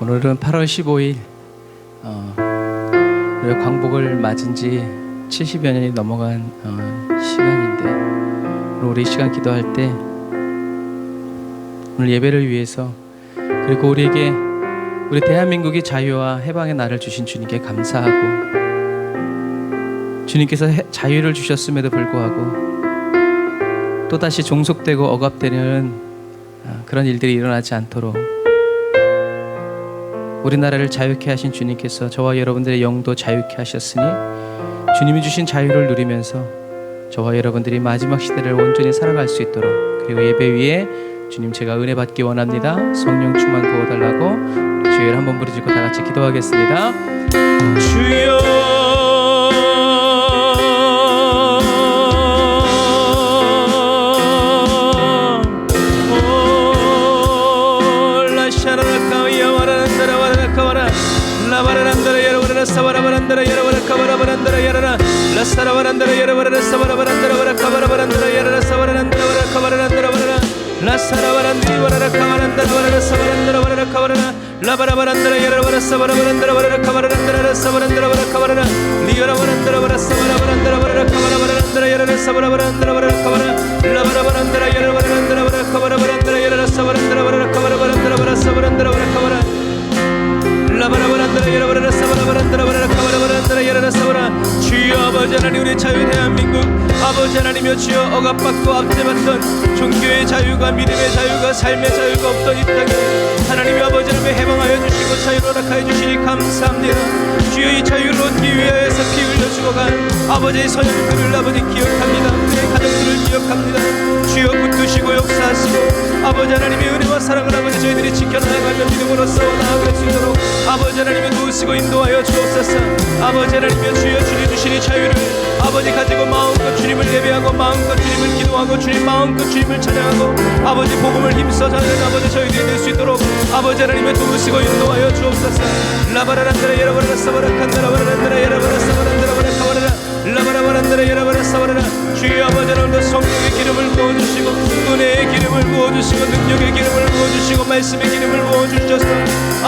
오늘은 8월 15일 우리가 광복을 맞은 지 70여 년이 넘어간 시간인데, 우리 이 시간 기도할 때 오늘 예배를 위해서, 그리고 우리에게 우리 대한민국이 자유와 해방의 날을 주신 주님께 감사하고, 주님께서 자유를 주셨음에도 불구하고 또다시 종속되고 억압되는 그런 일들이 일어나지 않도록 우리나라를 자유케 하신 주님께서 저와 여러분들의 영도 자유케 하셨으니, 주님이 주신 자유를 누리면서 저와 여러분들이 마지막 시대를 온전히 살아갈 수 있도록, 그리고 예배 위에 주님 제가 은혜 받기 원합니다, 성령 충만 부어달라고 주여를 한번 부르짖고 다 같이 기도하겠습니다. 주여 사바라바란다라 야라바라 카바라바란다라 야라라 라사라바란다라 야라바라 사바라바란다라 바라 카바라바란다라 야라라 사바라란다라 바라 카바라란다라 바라 라사라바란디 바라라 카바란다라 바라 사바란다라 바라 카바라라 라바라바란다라 야라바라 사바라바란다라 바라 카바라란다라 사바란다라 바라 카바라라 리야라바란다라 바라 사바라바란다라 바라 카바라바란다라 야라라 사바라바란다라 바라 카바라 라바라바란다라 야라바란다라 바라 카바라바란다라 야라라 사바란다라 바라 카바라바란다라 바라 사바란다라 바라 카바라 라바라바란다라 야라바라 사바라바란다라 바라 카바라바란다라 야라라 사바라. 주여 아버지 하나님, 우리 자유 대한민국 아버지 하나님이여, 주여 억압받고 압제받던 종교의 자유가, 믿음의 자유가, 삶의 자유가 없던 이 땅에 하나님이 아버지 하나님 해방하여 주시고 자유로 허락하여 주시니 감사합니다. 주여 이 자유를 얻기 위하여서 피 흘려 죽어간 아버지의 선율들을 아버지 기억합니다. 우리의 가정들을 기억합니다. 주여 붙드시고 역사하시고 아버지 하나님의 은혜와 사랑을 아버지 저희들이 지켜나가며 믿음으로써 나아갈 수 있도록 아버지 하나님의 도우시고 인도하여 주옵소서. 아버지 하나님의 주여 주님 주시니 자유를 아버지 가지고 마음껏 주님을 예배하고 마음껏 주님을 기도하고 주님 마음껏 주님을 찬양하고 아버지 복음을 힘써 전하는 아버지 저희들이 될 수 있도록 아버지 하나님의 도우시고 인도하여 주옵소서. 라바라란다라 야라바라 사바라칸다라 바라란다라 야라바라 사바란다라 바라 카바라라 라바라바란다라 야라바라 사바라라. 주여 아버지 하나님 성령의 기름을 부어주시고 은혜의 기름을 부어주시고 능력의 기름을 부어주시고 말씀의 기름을 부어주셔서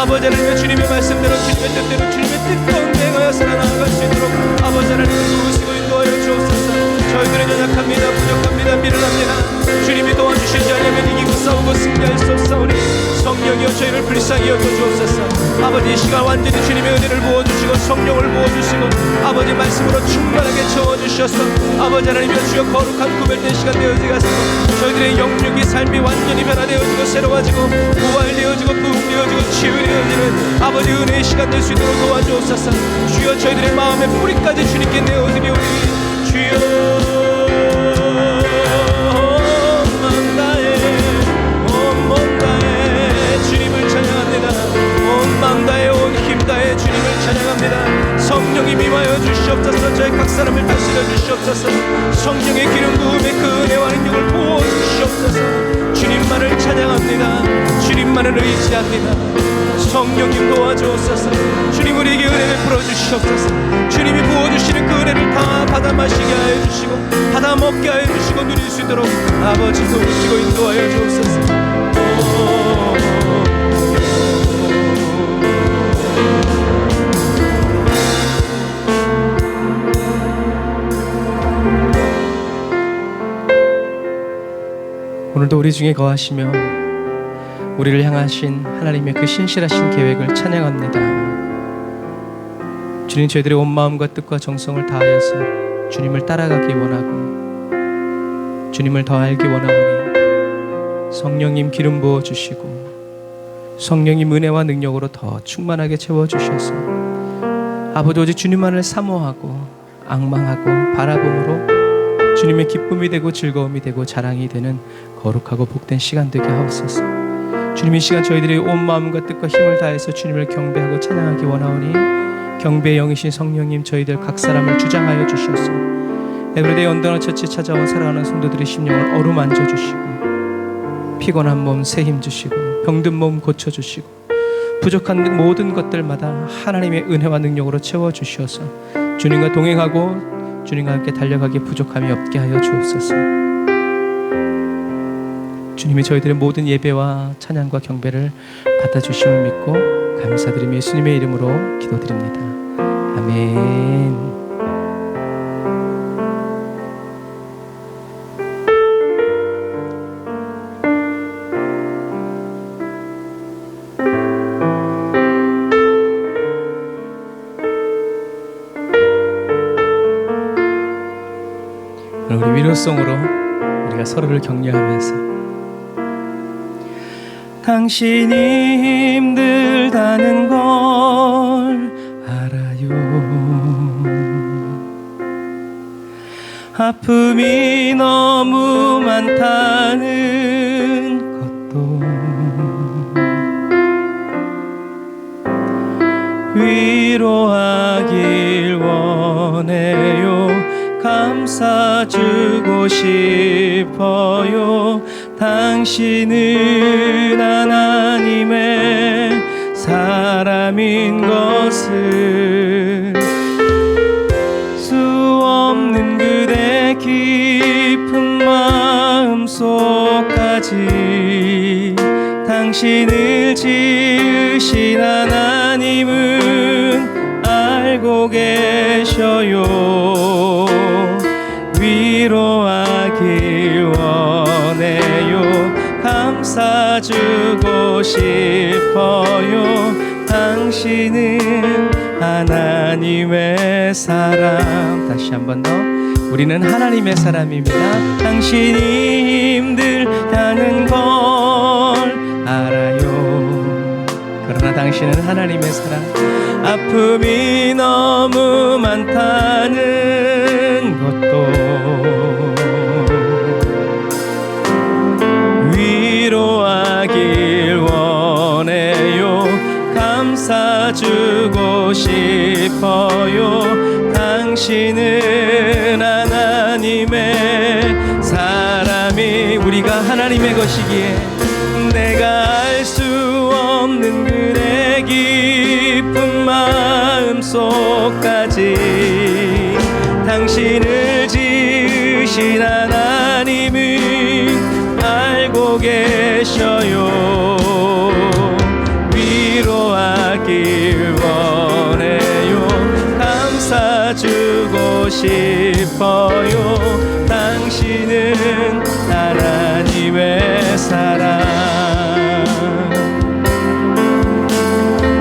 아버지 하나님의 주님의 말씀대로 주님의 뜻대로 주님의 뜻대로 행하여 살아나갈 수 있도록 아버지 하나님을 도우시고 인도하여 주옵소서. 저희들은 연약합니다, 부족합니다, 미련합니다. 주님이 도와주시지 않으면 이기고 싸우고 승리할 수 없사오니 성령이여 저희를 불쌍히 여겨주옵소서. 아버지 이 시간 완전히 주님의 은혜를 부어주시고 성령을 부어주시고 아버지 말씀으로 충만하게 채워주셔서 아버지 하나님이여 주여 거룩한 구별된 시간 되어지게 하시고 저희들의 영육이 삶이 완전히 변화되어지고 새로워지고 부활되어지고 부흥되어지고 치유되어지는 아버지 은혜의 시간 될 수 있도록 도와주옵소서. 주여 저희들의 마음의 뿌리까지 주님께 내어드리오니 주여 성령이 임하여 주시옵소서. 저희 각 사람을 다스려 주시옵소서. 성령의 기름 부음에 그 은혜와 능력을 부어 주시옵소서. 주님만을 찬양합니다. 주님만을 의지합니다. 성령님 도와주옵소서. 주님 우리에게 은혜를 풀어주시옵소서. 주님이 부어주시는 그 은혜를 다 받아 마시게 하여 주시고 받아 먹게 하여 주시고 누릴 수 있도록 아버지 도우시고 인도하여 주옵소서. 오늘도 우리 중에 거하시며 우리를 향하신 하나님의 그 신실하신 계획을 찬양합니다. 주님 저희들의 온 마음과 뜻과 정성을 다하여서 주님을 따라가기 원하고 주님을 더 알기 원하오니 성령님 기름 부어주시고 성령님 은혜와 능력으로 더 충만하게 채워주셔서 아버지 오직 주님만을 사모하고 앙망하고 바라봄으로 주님의 기쁨이 되고 즐거움이 되고 자랑이 되는 거룩하고 복된 시간 되게 하옵소서. 주님 이 시간 저희들이 온 마음과 뜻과 힘을 다해서 주님을 경배하고 찬양하기 원하오니 경배의 영이신 성령님 저희들 각 사람을 주장하여 주셔서 에브리데이 언더너 처치 찾아온 사랑하는 성도들의 심령을 어루만져 주시고 피곤한 몸 새 힘 주시고 병든 몸 고쳐주시고 부족한 모든 것들마다 하나님의 은혜와 능력으로 채워주셔서 주님과 동행하고 주님과 함께 달려가기에 부족함이 없게 하여 주옵소서. 주님이 저희들의 모든 예배와 찬양과 경배를 받아주심을 믿고 감사드리며 예수님의 이름으로 기도드립니다. 아멘. 우리 위로송으로 우리가 서로를 격려하면서 당신이 힘들다는 걸 알아요. 아픔이 너무 많다는 것도 위로하길 원해요. 감싸주고 싶어요. 당신은 하나님의 사람인 것을 수 없는 그대 깊은 마음 속까지 당신을 지으신 하나님은 알고 계셔요. 위로하길 원해요. 감싸주고 싶어요. 당신은 하나님의 사람. 다시 한 번 더. 우리는 하나님의 사람입니다. 당신이 힘들다는 걸 알아요. 그러나 당신은 하나님의 사람. 아픔이 너무 많다는 것도 위로하길 원해요. 감싸주고 싶어요. 당신은 하나님의 사람이 우리가 하나님의 것이기에 내가 알 수 없는 그대 깊은 마음 속까지 당신을 지으신 하나님은 알고 계셔요. 위로하길 원해요. 감싸주고 싶어요. 당신은 하나님의 사람.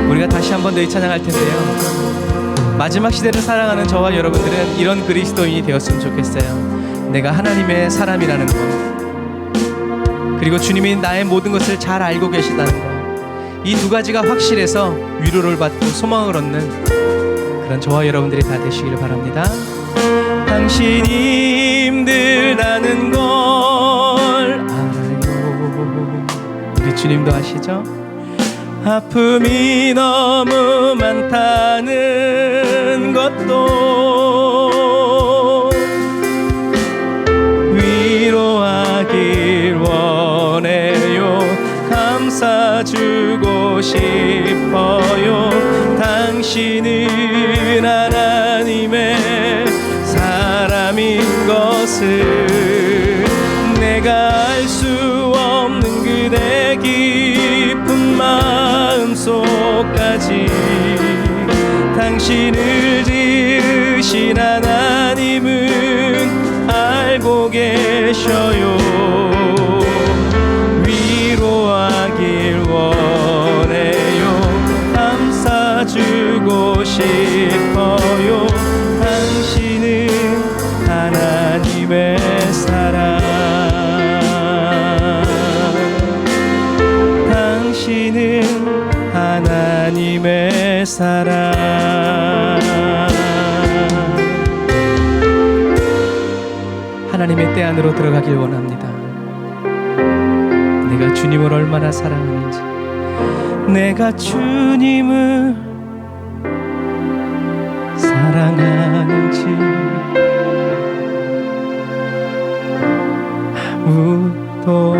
우리가 다시 한 번 더 이 찬양할 텐데요, 마지막 시대를 살아가는 저와 여러분들은 이런 그리스도인이 되었으면 좋겠어요. 내가 하나님의 사람이라는 것, 그리고 주님이 나의 모든 것을 잘 알고 계시다는 것, 이 두 가지가 확실해서 위로를 받고 소망을 얻는 그런 저와 여러분들이 다 되시기를 바랍니다. 당신이 힘들다는 걸 알아요. 우리 주님도 아시죠? 아픔이 너무 많다는 것도 위로하길 원해요. 감싸주고 싶어요. 당신은 하나님의 사람인 것을 내가 알 수 없는 그대 깊은 마음 속까지 당신을 지으신 하나님은 알고 계셔요. 위로하길 원해요. 감싸주고 싶어요. 당신은 하나님의 사람. 당신은 하나님의 사람. 하나님의 때 안으로 들어가길 원합니다. 내가 주님을 얼마나 사랑하는지, 내가 주님을 사랑하는지 아무도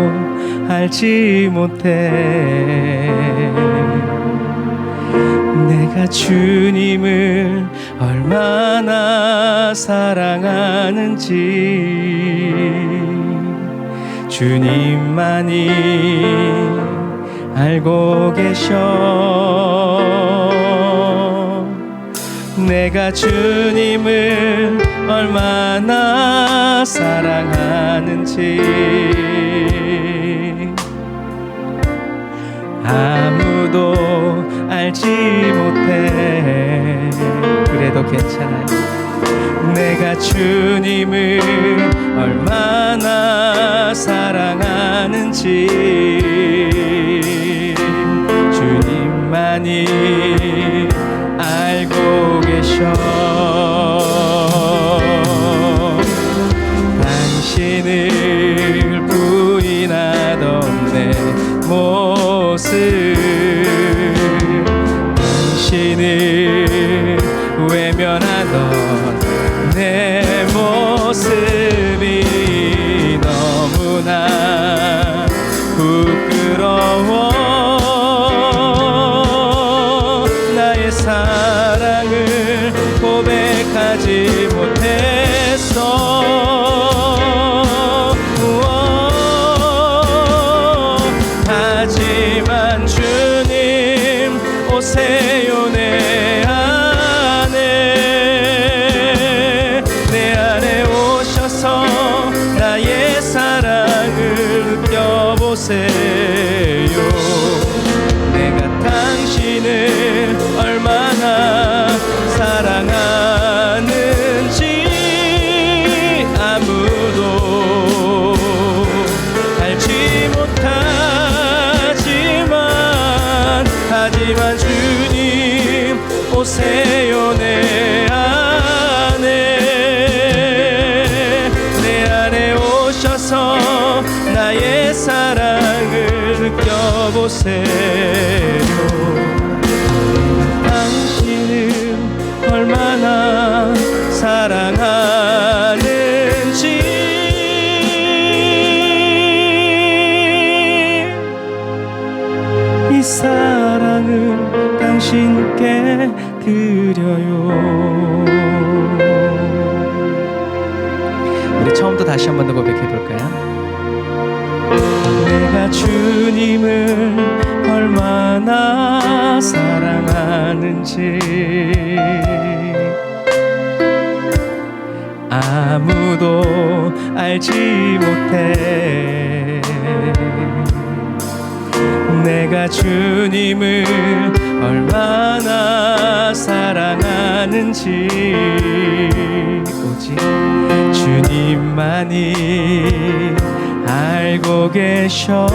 알지 못해. 내가 주님을 얼마나 사랑하는지 주님만이 알고 계셔. 내가 주님을 얼마나 사랑하는지 아무도 알지 못해. 그래도 괜찮아요. 내가 주님을 얼마나 사랑하는지 주님만이 알고 계셔. 당신을 부인하던 내 모습, 당신을 외면하던 내 모습이 너무나 부끄러워. 나의 사랑을 고백하지 못했어. 하지만 주님 오세요. 내 안에 오셔서 나의 사랑을 느껴보세요. 내가 당신을 얼마나 사랑하는지 아무도 알지 못하지만 하지만 주님 오세요. 내 안에 오셔서 나의 사랑을 느껴보세요. 당신을 얼마나 사랑하는지 이 사랑을 당신께 드려요. 우리 처음부터 다시 한 번 더 고백해 볼까요? 내가 주님을 얼마나 사랑하는지 아무도 알지 못해. 내가 주님을 얼마나 사랑하는지 오직 주님만이 알고 계셔.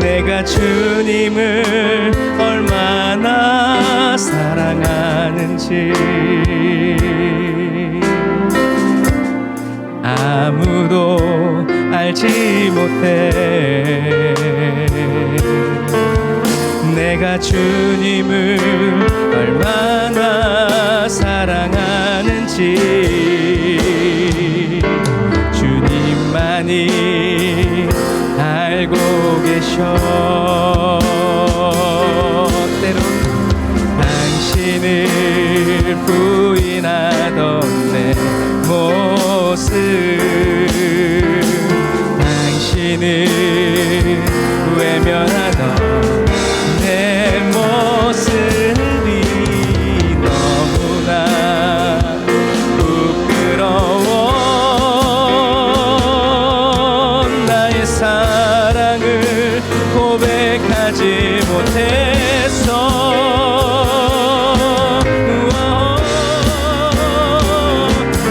내가 주님을 얼마나 사랑하는지 아무도 알지 못해. 내가 주님을 얼마나 사랑하는지 주님만이 알고 계셔. 때론 당신을 부인하던 내 모습, 당신을 외면하던 내 모습이 너무나 부끄러워. 나의 사랑을 고백하지 못했어.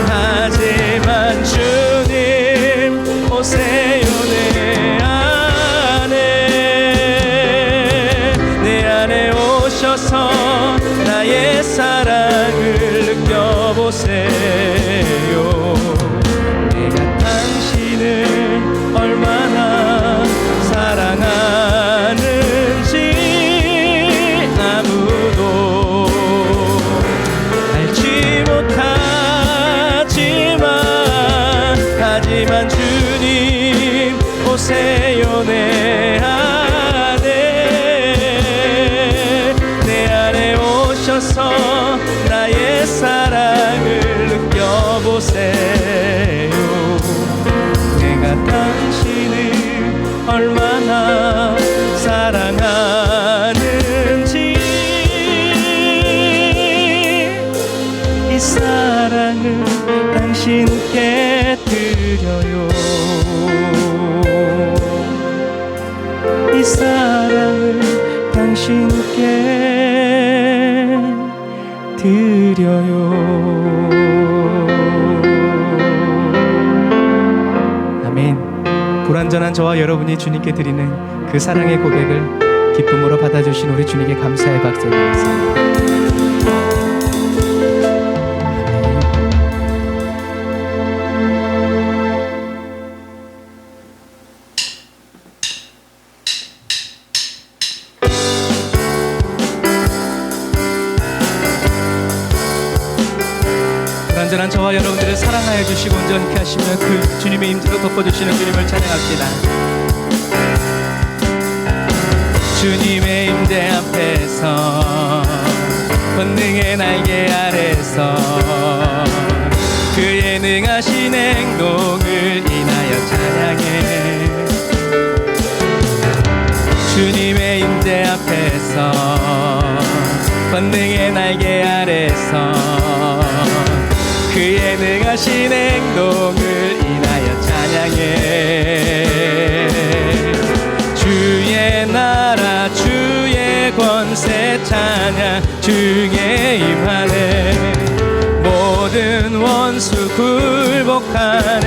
하지만 주님 오세요. 내 안에 오셔서 나의 사랑을 느껴보세요. 내가 당신을 얼마나 사랑하는지 아무도 알지 못하지만 하지만 주님 오세요. 내 안에 오셔서 이 사랑을 당신께 드려요. 아멘. 불완전한 저와 여러분이 주님께 드리는 그 사랑의 고백을 기쁨으로 받아주신 우리 주님께 감사의 박수 드리겠습니다. 불완전한 저와 여러분들을 사랑하여 주시고 온전케 하시며 그 주님의 임재로 덮어주시는 주님을 찬양합시다. 주님의 임재 앞에서 권능의 날개 아래서 그의 능하신 행동을 인하여 찬양해. 주님의 임재 앞에서 권능의 날개 아래서 그의 능하신 행동을 인하여 찬양해. 주의 나라 주의 권세 찬양 중에 임하네. 모든 원수 굴복하네.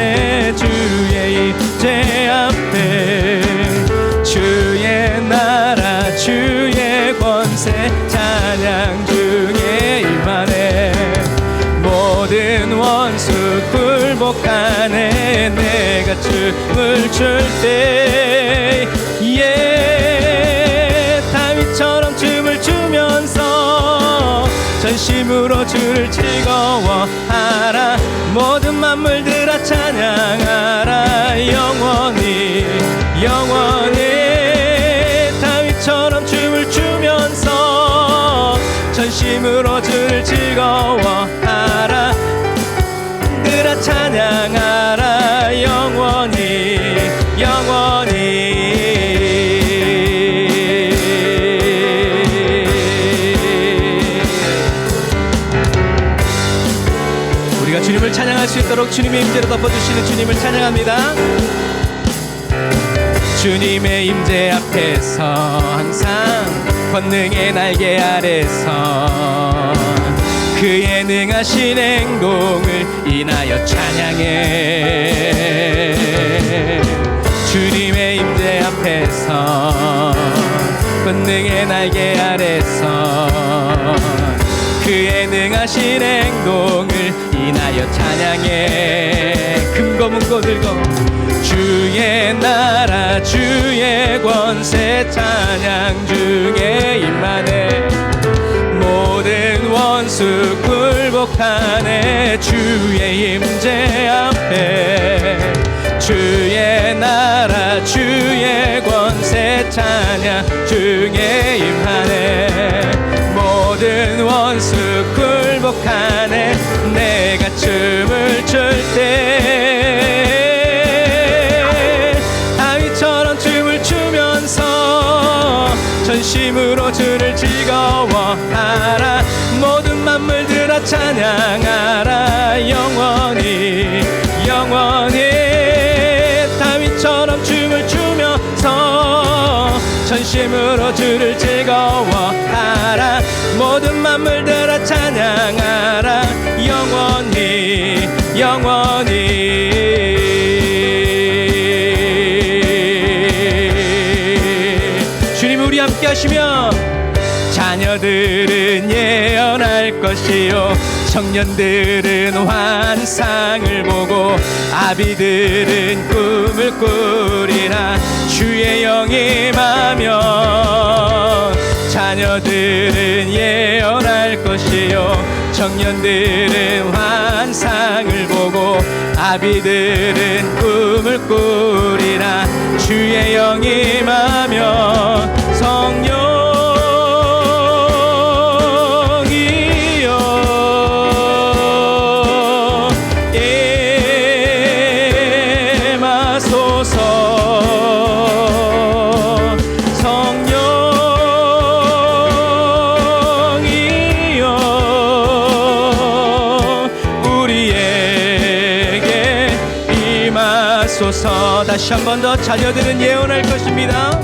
주의 임재 앞에 주의 나라 주의 권세 찬양 중에 임하네. 모든 원수 굴복하네. 내가 춤을 출 때 다윗처럼 춤을 추면서 전심으로 주를 즐거워하라. 모든 만물들아 찬양하라. 영원히 영원히 다윗처럼 춤을 추면서 전심으로 주를 즐거워하라. 들아 찬양하라. 영원히 영원히. 우리가 주님을 찬양할 수 있도록 주님의 임재로 덮어주시는 주님을 찬양합니다. 주님의 임재 앞에서 항상 권능의 날개 아래서 그의 능하신 행동을 인하여 찬양해. 주님의 임재 앞에서 권능의 날개 아래서 그의 능하신 행동을 인하여 찬양해. 금고 문고 들고 주의 나라 주의 권세 찬양 중에 임하네. 모든 원수 굴복하네. 주의 임재 앞에 주의 나라 주의 권세 찬양 중에 임하네. 모든 원수 굴복하네. 내가 춤을 출 때 다윗처럼 춤을 추면서 전심으로 주를 즐거워하라. 모든 만물들아 찬양하라. 영원히 영원히 다윗처럼 춤을 추면서 전심으로 주를 즐거워하라. 모든 만물들아 찬양하라. 영원히 영원히. 주님 우리 함께 하시며 자녀들은 예언할 것이요 청년들은 환상을 보고 아비들은 꿈을 꾸리라. 주의 영이 임하면 자녀들은 예언할 것이요 청년들은 환상을 보고 아비들은 꿈을 꾸리라. 주의 영이 임하면 성령 다시 한 번 더 자녀들은 예언할 것입니다.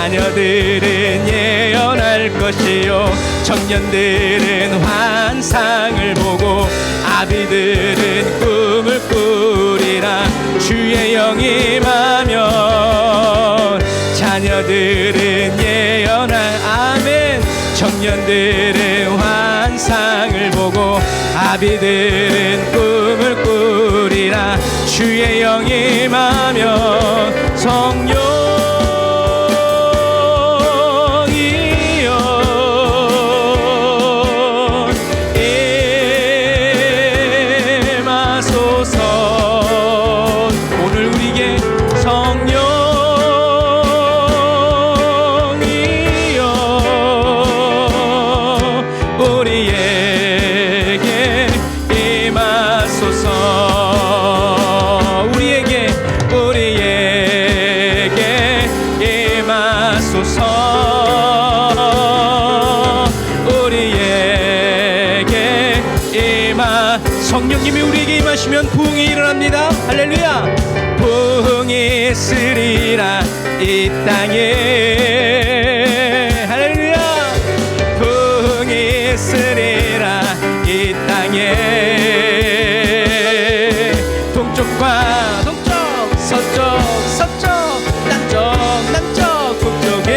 자녀들은 예언할 것이요 청년들은 환상을 보고 아비들은 꿈을 꾸리라. 주의 영이 임하면 자녀들은 예언할 아멘. 청년들은 환상을 보고 아비들은 꿈을 꾸리라. 주의 영이 임하면 성령이여 임하소서. 오늘 우리에게 성령이여 우리에게 임하소서. 우리에게 임하소서. 우리에게 성령님이 우리에게 임하시면 부흥이 일어납니다. 할렐루야. 부흥이 있으리라 이 땅에. 할렐루야. 부흥이 있으리라 이 땅에. 동쪽과 동쪽 서쪽 서쪽 남쪽 북쪽에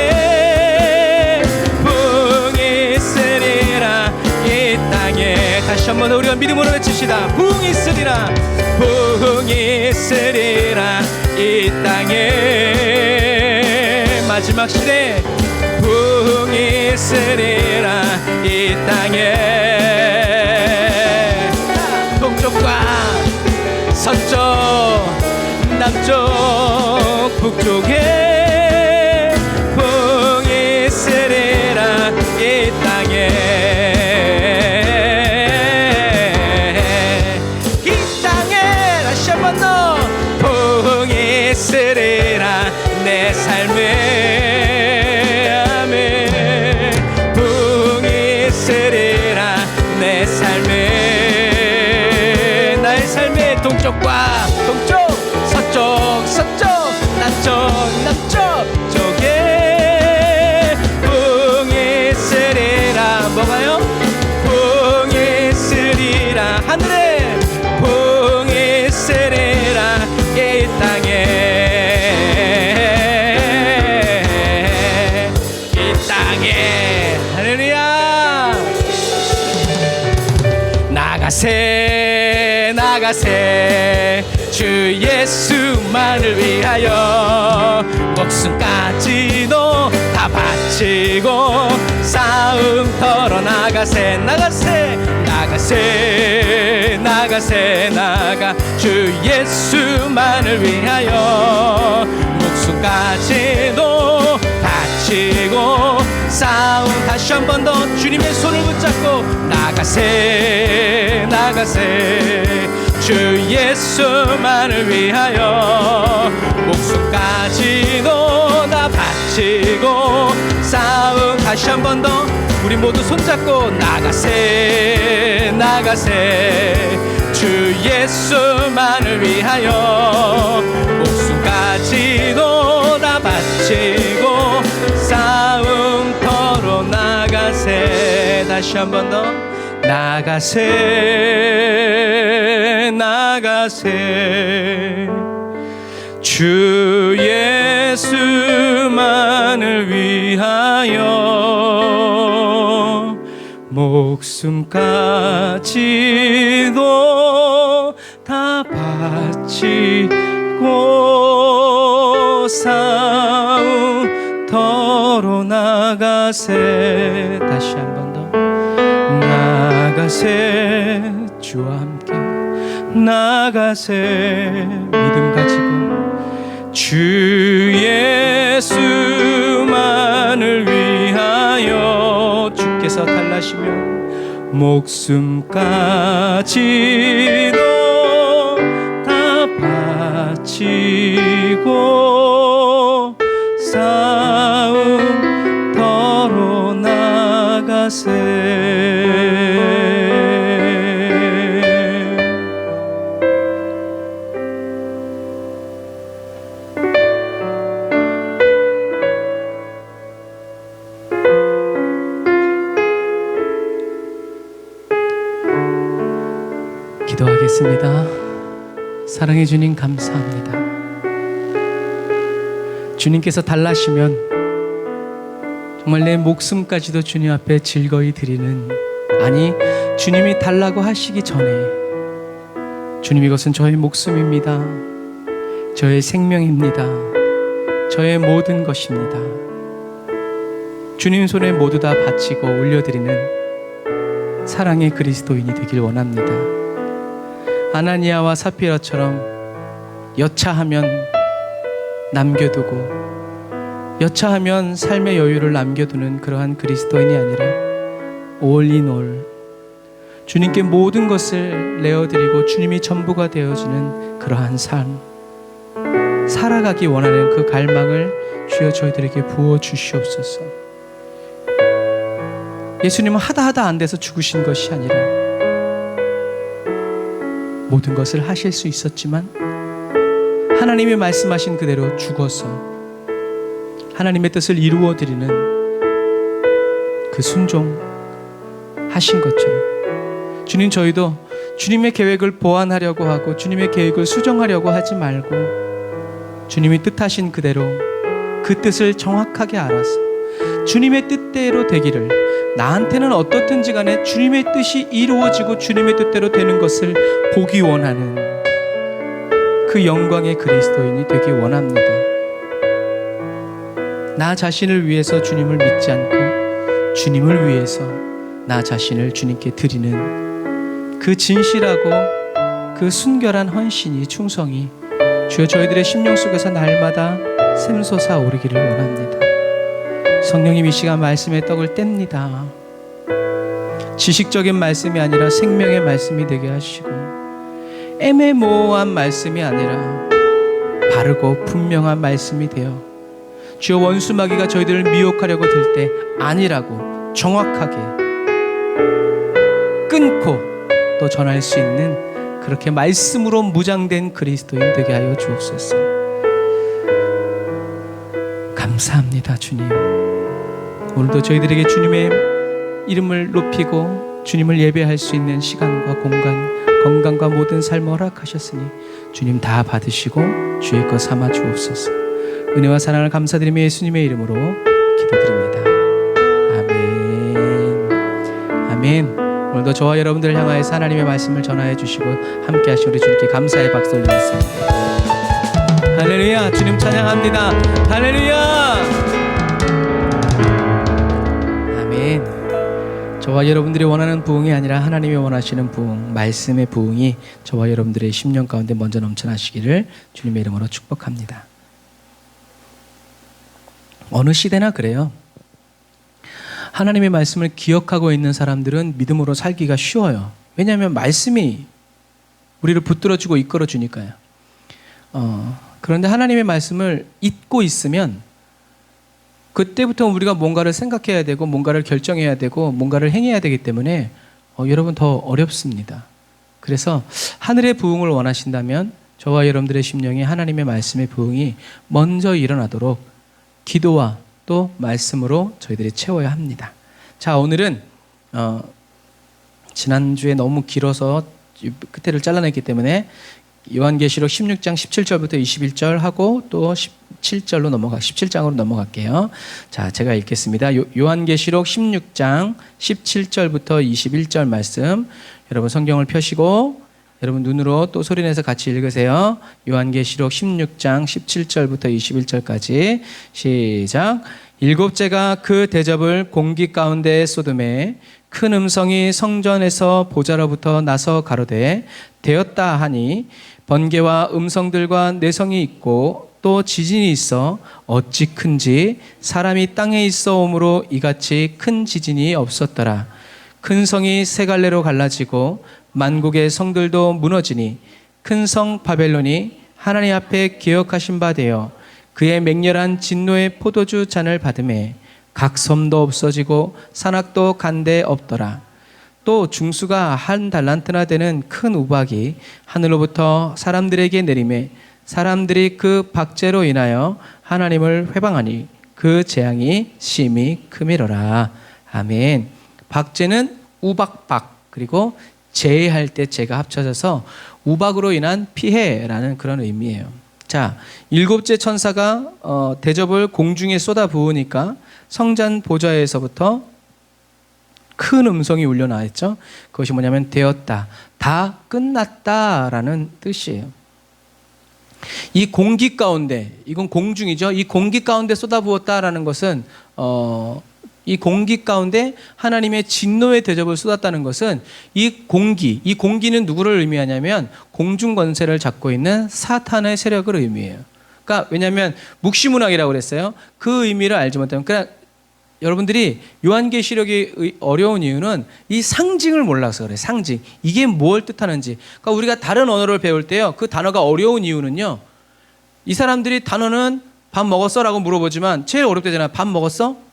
부흥이 있으리라 이 땅에. 다시 한번 우리가 믿음으로 외칩시다. 부흥이 있으리라. 부흥이 있으리라 이 땅에. 마지막 시대 부흥이 있으리라 이 땅에. 동쪽과 서쪽 남쪽 북쪽에 부흥이 있으리라 이 땅에. 이 땅에 다시 한번 더 부흥이 있으리라 내 삶에. 아멘. 부흥이 있으리라 내 삶에. 나의 삶의 동쪽과 동쪽 서쪽 서쪽 남쪽 쪽에 부흥이 있으리라. 뭐가요? 부흥이 있으리라. 하늘에 부흥이 있으리라 이 땅에. 이 땅에. 할렐루야. 나가세 주 예수만을 위하여 목숨까지도 다 바치고 싸움터로 나가세. 나가 주 예수만을 위하여 목숨까지도 바치고 싸움. 다시 한 번 더 주님의 손을 붙잡고 나가세 주 예수만을 위하여 목숨까지도 다 바치고 싸움. 다시 한 번 더 우리 모두 손잡고 나가세 주 예수만을 위하여 목숨까지도 다 바치고 싸움터로 나가세. 다시 한 번 더 나가세 주 예수만을 위하여 목숨까지도 다 바치고 싸움터로 나가세. 다시 한 번 더 나가세. 주와 함께 나가세. 믿음 가지고 주 예수만을 위하여 주께서 달라시면 목숨까지도 다 바치고 싸움터로 나가세. 기도하겠습니다. 사랑해 주님 감사합니다. 주님께서 달라시면 정말 내 목숨까지도 주님 앞에 즐거이 드리는, 아니 주님이 달라고 하시기 전에 주님 이것은 저의 목숨입니다. 저의 생명입니다. 저의 모든 것입니다. 주님 손에 모두 다 바치고 올려드리는 사랑의 그리스도인이 되길 원합니다. 아나니아와 사피라처럼 여차하면 남겨두고 여차하면 삶의 여유를 남겨두는 그러한 그리스도인이 아니라 all in all, 주님께 모든 것을 내어드리고 주님이 전부가 되어주는 그러한 삶 살아가기 원하는 그 갈망을 주여 저희들에게 부어주시옵소서. 예수님은 하다 안 돼서 죽으신 것이 아니라 모든 것을 하실 수 있었지만 하나님이 말씀하신 그대로 죽어서 하나님의 뜻을 이루어드리는 그 순종하신 것처럼 주님, 저희도 주님의 계획을 보완하려고 하고 주님의 계획을 수정하려고 하지 말고 주님이 뜻하신 그대로 그 뜻을 정확하게 알아서 주님의 뜻대로 되기를, 나한테는 어떻든지 간에 주님의 뜻이 이루어지고 주님의 뜻대로 되는 것을 보기 원하는 그 영광의 그리스도인이 되기 원합니다. 나 자신을 위해서 주님을 믿지 않고 주님을 위해서 나 자신을 주님께 드리는 그 진실하고 그 순결한 헌신이, 충성이 주여 저희들의 심령 속에서 날마다 샘솟아 오르기를 원합니다. 성령님, 이 시간 말씀의 떡을 뗍니다. 지식적인 말씀이 아니라 생명의 말씀이 되게 하시고 애매모호한 말씀이 아니라 바르고 분명한 말씀이 되어 주여 원수마귀가 저희들을 미혹하려고 들 때 아니라고 정확하게 끊고 또 전할 수 있는 그렇게 말씀으로 무장된 그리스도인 되게 하여 주옵소서. 감사합니다. 주님, 오늘도 저희들에게 주님의 이름을 높이고 주님을 예배할 수 있는 시간과 공간, 건강과 모든 삶을 허락하셨으니 주님 다 받으시고 주의 것 삼아 주옵소서. 은혜와 사랑을 감사드리며 예수님의 이름으로 기도드립니다. 아멘. 아멘. 오늘도 저와 여러분들을 향하여서 하나님의 말씀을 전하여 주시고 함께 하신 우리 주님께 감사의 박수 올리겠습니다. 할렐루야. 주님 찬양합니다. 할렐루야. 아멘. 저와 여러분들이 원하는 부흥이 아니라 하나님이 원하시는 부흥, 말씀의 부흥이 저와 여러분들의 심령 가운데 먼저 넘쳐나시기를 주님의 이름으로 축복합니다. 어느 시대나 그래요. 하나님의 말씀을 기억하고 있는 사람들은 믿음으로 살기가 쉬워요. 왜냐하면 말씀이 우리를 붙들어주고 이끌어주니까요. 그런데 하나님의 말씀을 잊고 있으면 그때부터 우리가 뭔가를 생각해야 되고 뭔가를 결정해야 되고 뭔가를 행해야 되기 때문에 여러분 더 어렵습니다. 그래서 하늘의 부흥을 원하신다면 저와 여러분들의 심령에 하나님의 말씀의 부흥이 먼저 일어나도록 기도와 또 말씀으로 저희들이 채워야 합니다. 자, 오늘은 지난주에 너무 길어서 끝에를 잘라냈기 때문에 요한계시록 16장 17절부터 21절 하고 또 17장으로 넘어갈게요. 자, 제가 읽겠습니다. 요한계시록 16장 17절부터 21절 말씀, 여러분 성경을 펴시고 여러분 눈으로 또 소리내서 같이 읽으세요. 요한계시록 16장 17절부터 21절까지 시작. 일곱째가 그 대접을 공기 가운데 쏟음에 큰 음성이 성전에서 보좌로부터 나서 가로되 되었다 하니 번개와 음성들과 내성이 있고 또 지진이 있어 어찌 큰지 사람이 땅에 있어 오므로 이같이 큰 지진이 없었더라. 큰 성이 세 갈래로 갈라지고 만국의 성들도 무너지니 큰 성 바벨론이 하나님 앞에 기억하신 바 되어 그의 맹렬한 진노의 포도주 잔을 받음에 각 섬도 없어지고 산악도 간데 없더라. 또 중수가 한 달란트나 되는 큰 우박이 하늘로부터 사람들에게 내림에 사람들이 그 박제로 인하여 하나님을 회방하니 그 재앙이 심히 크미러라. 아멘. 박제는 우박박, 그리고 재해할 때 재가 합쳐져서 우박으로 인한 피해라는 그런 의미예요. 자, 일곱째 천사가 대접을 공중에 쏟아 부으니까 성전 보좌에서부터 큰 음성이 울려 나왔죠. 그것이 뭐냐면 되었다, 다 끝났다라는 뜻이에요. 이 공기 가운데, 이건 공중이죠. 이 공기 가운데 쏟아부었다라는 것은 이 공기 가운데 하나님의 진노의 대접을 쏟았다는 것은 이 공기는 누구를 의미하냐면 공중 권세를 잡고 있는 사탄의 세력을 의미해요. 그러니까 왜냐하면 묵시문학이라고 그랬어요. 그 의미를 알지 못하면, 그러니까 여러분들이 요한계시록이 어려운 이유는 이 상징을 몰라서 그래요. 상징. 이게 뭘 뜻하는지. 그러니까 우리가 다른 언어를 배울 때요, 그 단어가 어려운 이유는요, 이 사람들이 단어는 밥 먹었어? 라고 물어보지만 제일 어렵대잖아요. 밥 먹었어?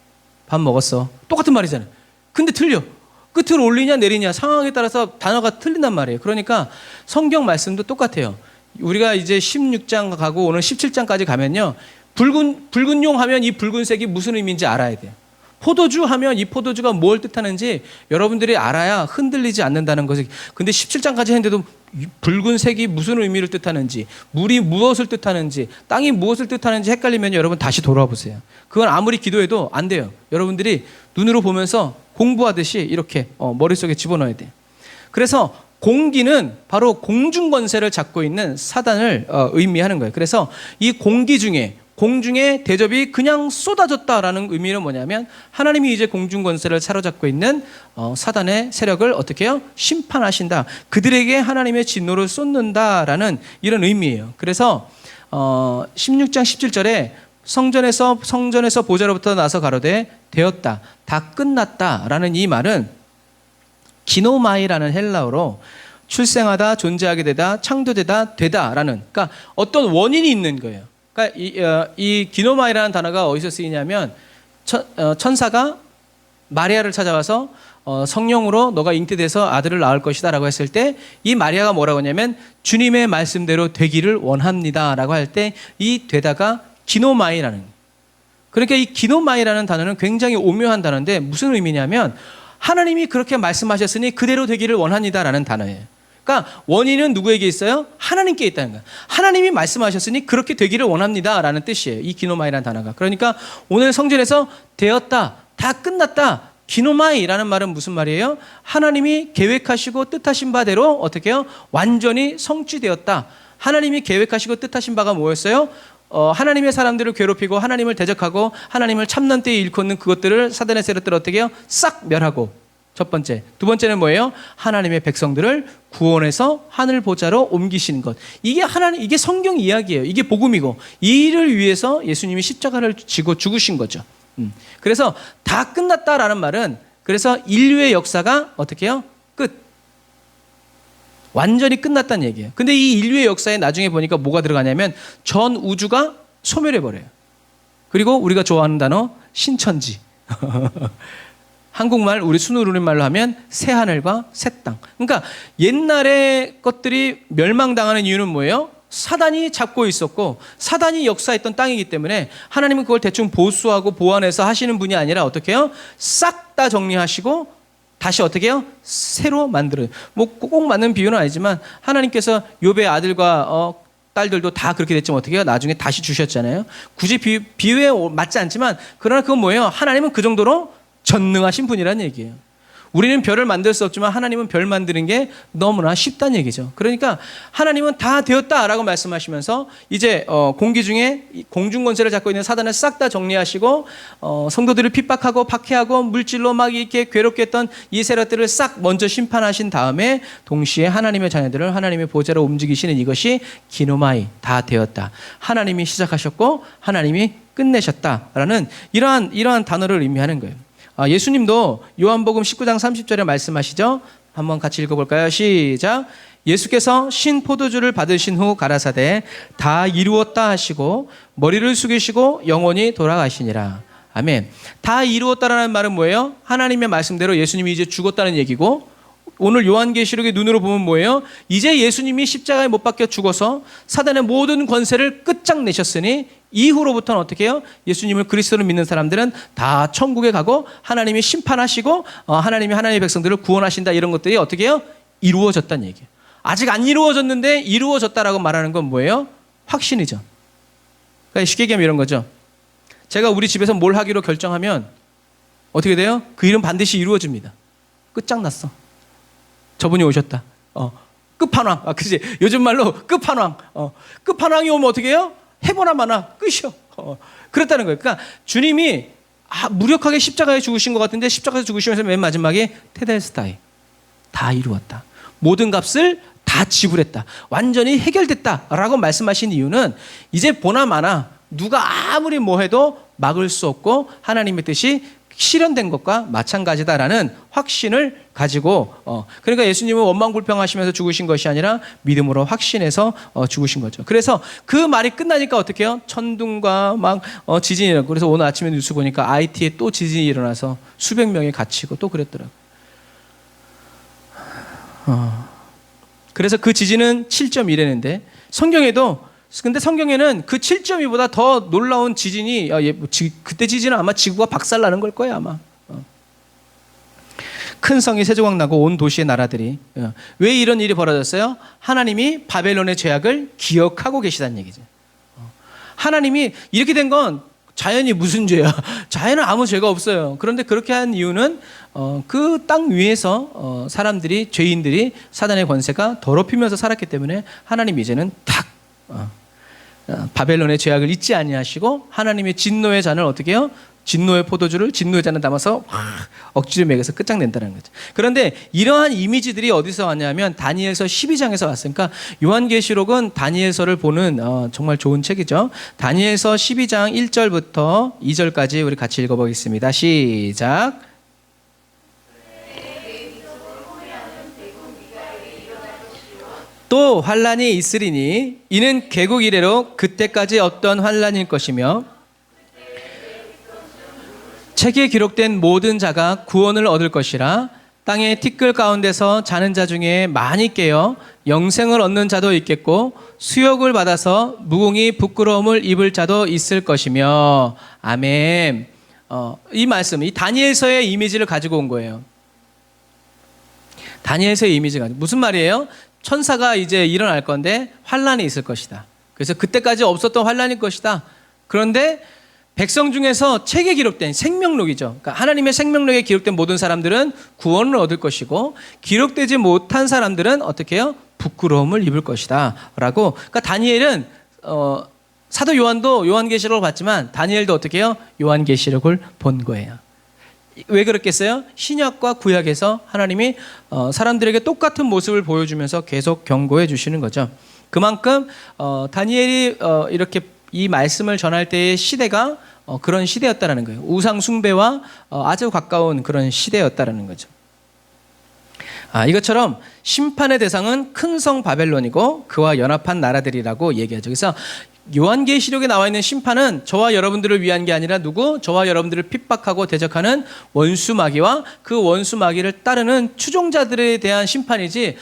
밥 먹었어. 똑같은 말이잖아요. 근데 틀려. 끝을 올리냐 내리냐 상황에 따라서 단어가 틀린단 말이에요. 그러니까 성경 말씀도 똑같아요. 우리가 이제 16장 가고 오늘 17장까지 가면요, 붉은 용 하면 이 붉은색이 무슨 의미인지 알아야 돼요. 포도주 하면 이 포도주가 뭘 뜻하는지 여러분들이 알아야 흔들리지 않는다는 것을. 근데 17장까지 했는데도 붉은색이 무슨 의미를 뜻하는지, 물이 무엇을 뜻하는지, 땅이 무엇을 뜻하는지 헷갈리면 여러분 다시 돌아보세요. 그건 아무리 기도해도 안 돼요. 여러분들이 눈으로 보면서 공부하듯이 이렇게 머릿속에 집어넣어야 돼요. 그래서 공기는 바로 공중 권세를 잡고 있는 사단을 의미하는 거예요. 그래서 이 공중에 대접이 그냥 쏟아졌다라는 의미는 뭐냐면 하나님이 이제 공중 권세를 사로잡고 있는 사단의 세력을 어떻게 해요? 심판하신다. 그들에게 하나님의 진노를 쏟는다라는 이런 의미예요. 그래서 16장 17절에 성전에서 보좌로부터 나서 가로되 되었다, 다 끝났다라는 이 말은 기노마이라는 헬라어로 출생하다, 존재하게 되다, 창조되다, 되다라는, 그러니까 어떤 원인이 있는 거예요. 그러니까 이 기노마이라는 단어가 어디서 쓰이냐면 천사가 마리아를 찾아와서 성령으로 너가 잉태돼서 아들을 낳을 것이다 라고 했을 때 이 마리아가 뭐라고 하냐면 주님의 말씀대로 되기를 원합니다 라고 할 때 이 되다가 기노마이라는, 그러니까 이 기노마이라는 단어는 굉장히 오묘한 단어인데 무슨 의미냐면 하나님이 그렇게 말씀하셨으니 그대로 되기를 원합니다라는 단어예요. 그러니까 원인은 누구에게 있어요? 하나님께 있다는 거예요. 하나님이 말씀하셨으니 그렇게 되기를 원합니다라는 뜻이에요. 이 기노마이라는 단어가. 그러니까 오늘 성전에서 되었다, 다 끝났다. 기노마이라는 말은 무슨 말이에요? 하나님이 계획하시고 뜻하신 바대로 어떻게 해요? 완전히 성취되었다. 하나님이 계획하시고 뜻하신 바가 뭐였어요? 하나님의 사람들을 괴롭히고 하나님을 대적하고 하나님을 참는 때에 일컫는 그것들을 사단의 세력들을 어떻게 해요? 싹 멸하고. 첫 번째. 두 번째는 뭐예요? 하나님의 백성들을 구원해서 하늘 보좌로 옮기시는 것. 이게 성경 이야기예요. 이게 복음이고 이 일을 위해서 예수님이 십자가를 지고 죽으신 거죠. 그래서 다 끝났다라는 말은 그래서 인류의 역사가 어떻게 해요? 끝. 완전히 끝났다는 얘기예요. 근데 이 인류의 역사에 나중에 보니까 뭐가 들어가냐면 전 우주가 소멸해버려요. 그리고 우리가 좋아하는 단어 신천지. 한국말 우리 순우리말로 하면 새하늘과 새 땅. 그러니까 옛날의 것들이 멸망당하는 이유는 뭐예요? 사단이 잡고 있었고 사단이 역사했던 땅이기 때문에 하나님은 그걸 대충 보수하고 보완해서 하시는 분이 아니라 어떻게 해요? 싹 다 정리하시고 다시 어떻게 해요? 새로 만들어요. 뭐 꼭 맞는 비유는 아니지만 하나님께서 욥의 아들과 딸들도 다 그렇게 됐지만 어떻게 해요? 나중에 다시 주셨잖아요. 굳이 비유에 맞지 않지만 그러나 그건 뭐예요? 하나님은 그 정도로 전능하신 분이라는 얘기예요. 우리는 별을 만들 수 없지만 하나님은 별 만드는 게 너무나 쉽다는 얘기죠. 그러니까 하나님은 다 되었다라고 말씀하시면서 이제 공기 중에 공중 권세를 잡고 있는 사단을 싹 다 정리하시고 성도들을 핍박하고 박해하고 물질로 막 이렇게 괴롭게 했던 이 세력들을 싹 먼저 심판하신 다음에 동시에 하나님의 자녀들을 하나님의 보좌로 움직이시는 이것이 기노마이, 다 되었다. 하나님이 시작하셨고 하나님이 끝내셨다라는 이러한 단어를 의미하는 거예요. 예수님도 요한복음 19장 30절에 말씀하시죠. 한번 같이 읽어볼까요? 시작. 예수께서 신 포도주를 받으신 후 가라사대 다 이루었다 하시고 머리를 숙이시고 영원히 돌아가시니라. 아멘. 다 이루었다라는 말은 뭐예요? 하나님의 말씀대로 예수님이 이제 죽었다는 얘기고 오늘 요한계시록의 눈으로 보면 뭐예요? 이제 예수님이 십자가에 못 박혀 죽어서 사단의 모든 권세를 끝장내셨으니 이후로부터는 어떻게 해요? 예수님을 그리스도를 믿는 사람들은 다 천국에 가고 하나님이 심판하시고 하나님이 하나님의 백성들을 구원하신다 이런 것들이 어떻게 해요? 이루어졌다는 얘기예요. 아직 안 이루어졌는데 이루어졌다라고 말하는 건 뭐예요? 확신이죠. 그러니까 쉽게 얘기하면 이런 거죠. 제가 우리 집에서 뭘 하기로 결정하면 어떻게 돼요? 그 일은 반드시 이루어집니다. 끝장났어. 저분이 오셨다. 끝판왕. 그치? 요즘 말로 끝판왕. 끝판왕이 오면 어떻게 해요? 해보나 마나 끝이요. 그랬다는 거예요. 그러니까 주님이 무력하게 십자가에 죽으신 것 같은데 십자가에 죽으시면서 맨 마지막에 테델스타이. 다 이루었다. 모든 값을 다 지불했다. 완전히 해결됐다라고 말씀하신 이유는 이제 보나 마나 누가 아무리 뭐 해도 막을 수 없고 하나님의 뜻이 실현된 것과 마찬가지다라는 확신을 가지고 그러니까 예수님은 원망불평하시면서 죽으신 것이 아니라 믿음으로 확신해서 죽으신 거죠. 그래서 그 말이 끝나니까 어떻게 해요? 천둥과 막 지진이 일어나고 그래서 오늘 아침에 뉴스 보니까 IT에 또 지진이 일어나서 수백 명이 갇히고 또 그랬더라고요. 그래서 그 지진은 7.1였는데 근데 성경에는 그 7.2보다 더 놀라운 지진이 그때 지진은 아마 지구가 박살나는 걸 거예요 아마. 큰 성이 세조각 나고 온 도시의 나라들이 왜 이런 일이 벌어졌어요? 하나님이 바벨론의 죄악을 기억하고 계시다는 얘기죠. 하나님이 이렇게 된 건 자연이 무슨 죄야? 자연은 아무 죄가 없어요. 그런데 그렇게 한 이유는 그 땅 위에서 사람들이 죄인들이 사단의 권세가 더럽히면서 살았기 때문에 하나님 이제는 탁 바벨론의 죄악을 잊지 아니하시고 하나님의 진노의 잔을 어떻게 해요? 진노의 포도주를 진노의 잔에 담아서 억지로 먹여서 끝장낸다는 거죠. 그런데 이러한 이미지들이 어디서 왔냐면 다니엘서 12장에서 왔으니까 요한계시록은 다니엘서를 보는 정말 좋은 책이죠. 다니엘서 12장 1절부터 2절까지 우리 같이 읽어보겠습니다. 시작. 또 환란이 있으리니 이는 개국 이래로 그때까지 없던 환란일 것이며 책에 기록된 모든 자가 구원을 얻을 것이라. 땅의 티끌 가운데서 자는 자 중에 많이 깨어 영생을 얻는 자도 있겠고 수욕을 받아서 무공히 부끄러움을 입을 자도 있을 것이며. 아멘. 이 말씀, 이 다니엘서의 이미지를 가지고 온 거예요. 다니엘서의 이미지가 무슨 말이에요? 천사가 이제 일어날 건데 환란이 있을 것이다. 그래서 그때까지 없었던 환란일 것이다. 그런데 백성 중에서 책에 기록된 생명록이죠. 그러니까 하나님의 생명록에 기록된 모든 사람들은 구원을 얻을 것이고 기록되지 못한 사람들은 어떻게 해요? 부끄러움을 입을 것이다 라고. 그러니까 다니엘은 사도 요한도 요한계시록을 봤지만 다니엘도 어떻게 해요? 요한계시록을 본 거예요. 왜 그렇겠어요? 신약과 구약에서 하나님이 사람들에게 똑같은 모습을 보여주면서 계속 경고해 주시는 거죠. 그만큼 다니엘이 이렇게 이 말씀을 전할 때의 시대가 그런 시대였다라는 거예요. 우상 숭배와 아주 가까운 그런 시대였다라는 거죠. 이것처럼 심판의 대상은 큰 성 바벨론이고 그와 연합한 나라들이라고 얘기하죠. 그래서 요한계시록에 나와 있는 심판은 저와 여러분들을 위한 게 아니라 누구? 저와 여러분들을 핍박하고 대적하는 원수 마귀와 그 원수 마귀를 따르는 추종자들에 대한 심판이지.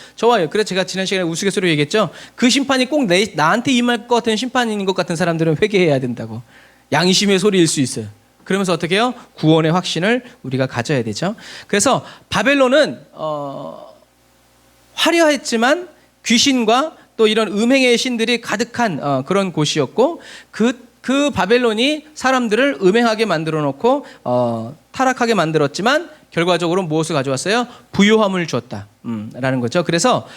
그래서 제가 지난 시간에 우스갯소리로 얘기했죠. 그 심판이 꼭 나한테 임할 것 같은 심판인 것 같은 사람들은 회개해야 된다고. 양심의 소리일 수 있어요. 그러면서 어떻게 해요? 구원의 확신을 우리가 가져야 되죠. 그래서 바벨론은 화려했지만 귀신과 또 이런 음행의 신들이 가득한 그런 곳이었고 그 바벨론이 사람들을 음행하게 만들어 놓고 타락하게 만들었지만 결과적으로 무엇을 가져왔어요? 부요함을 주었다 라는 거죠. 그래서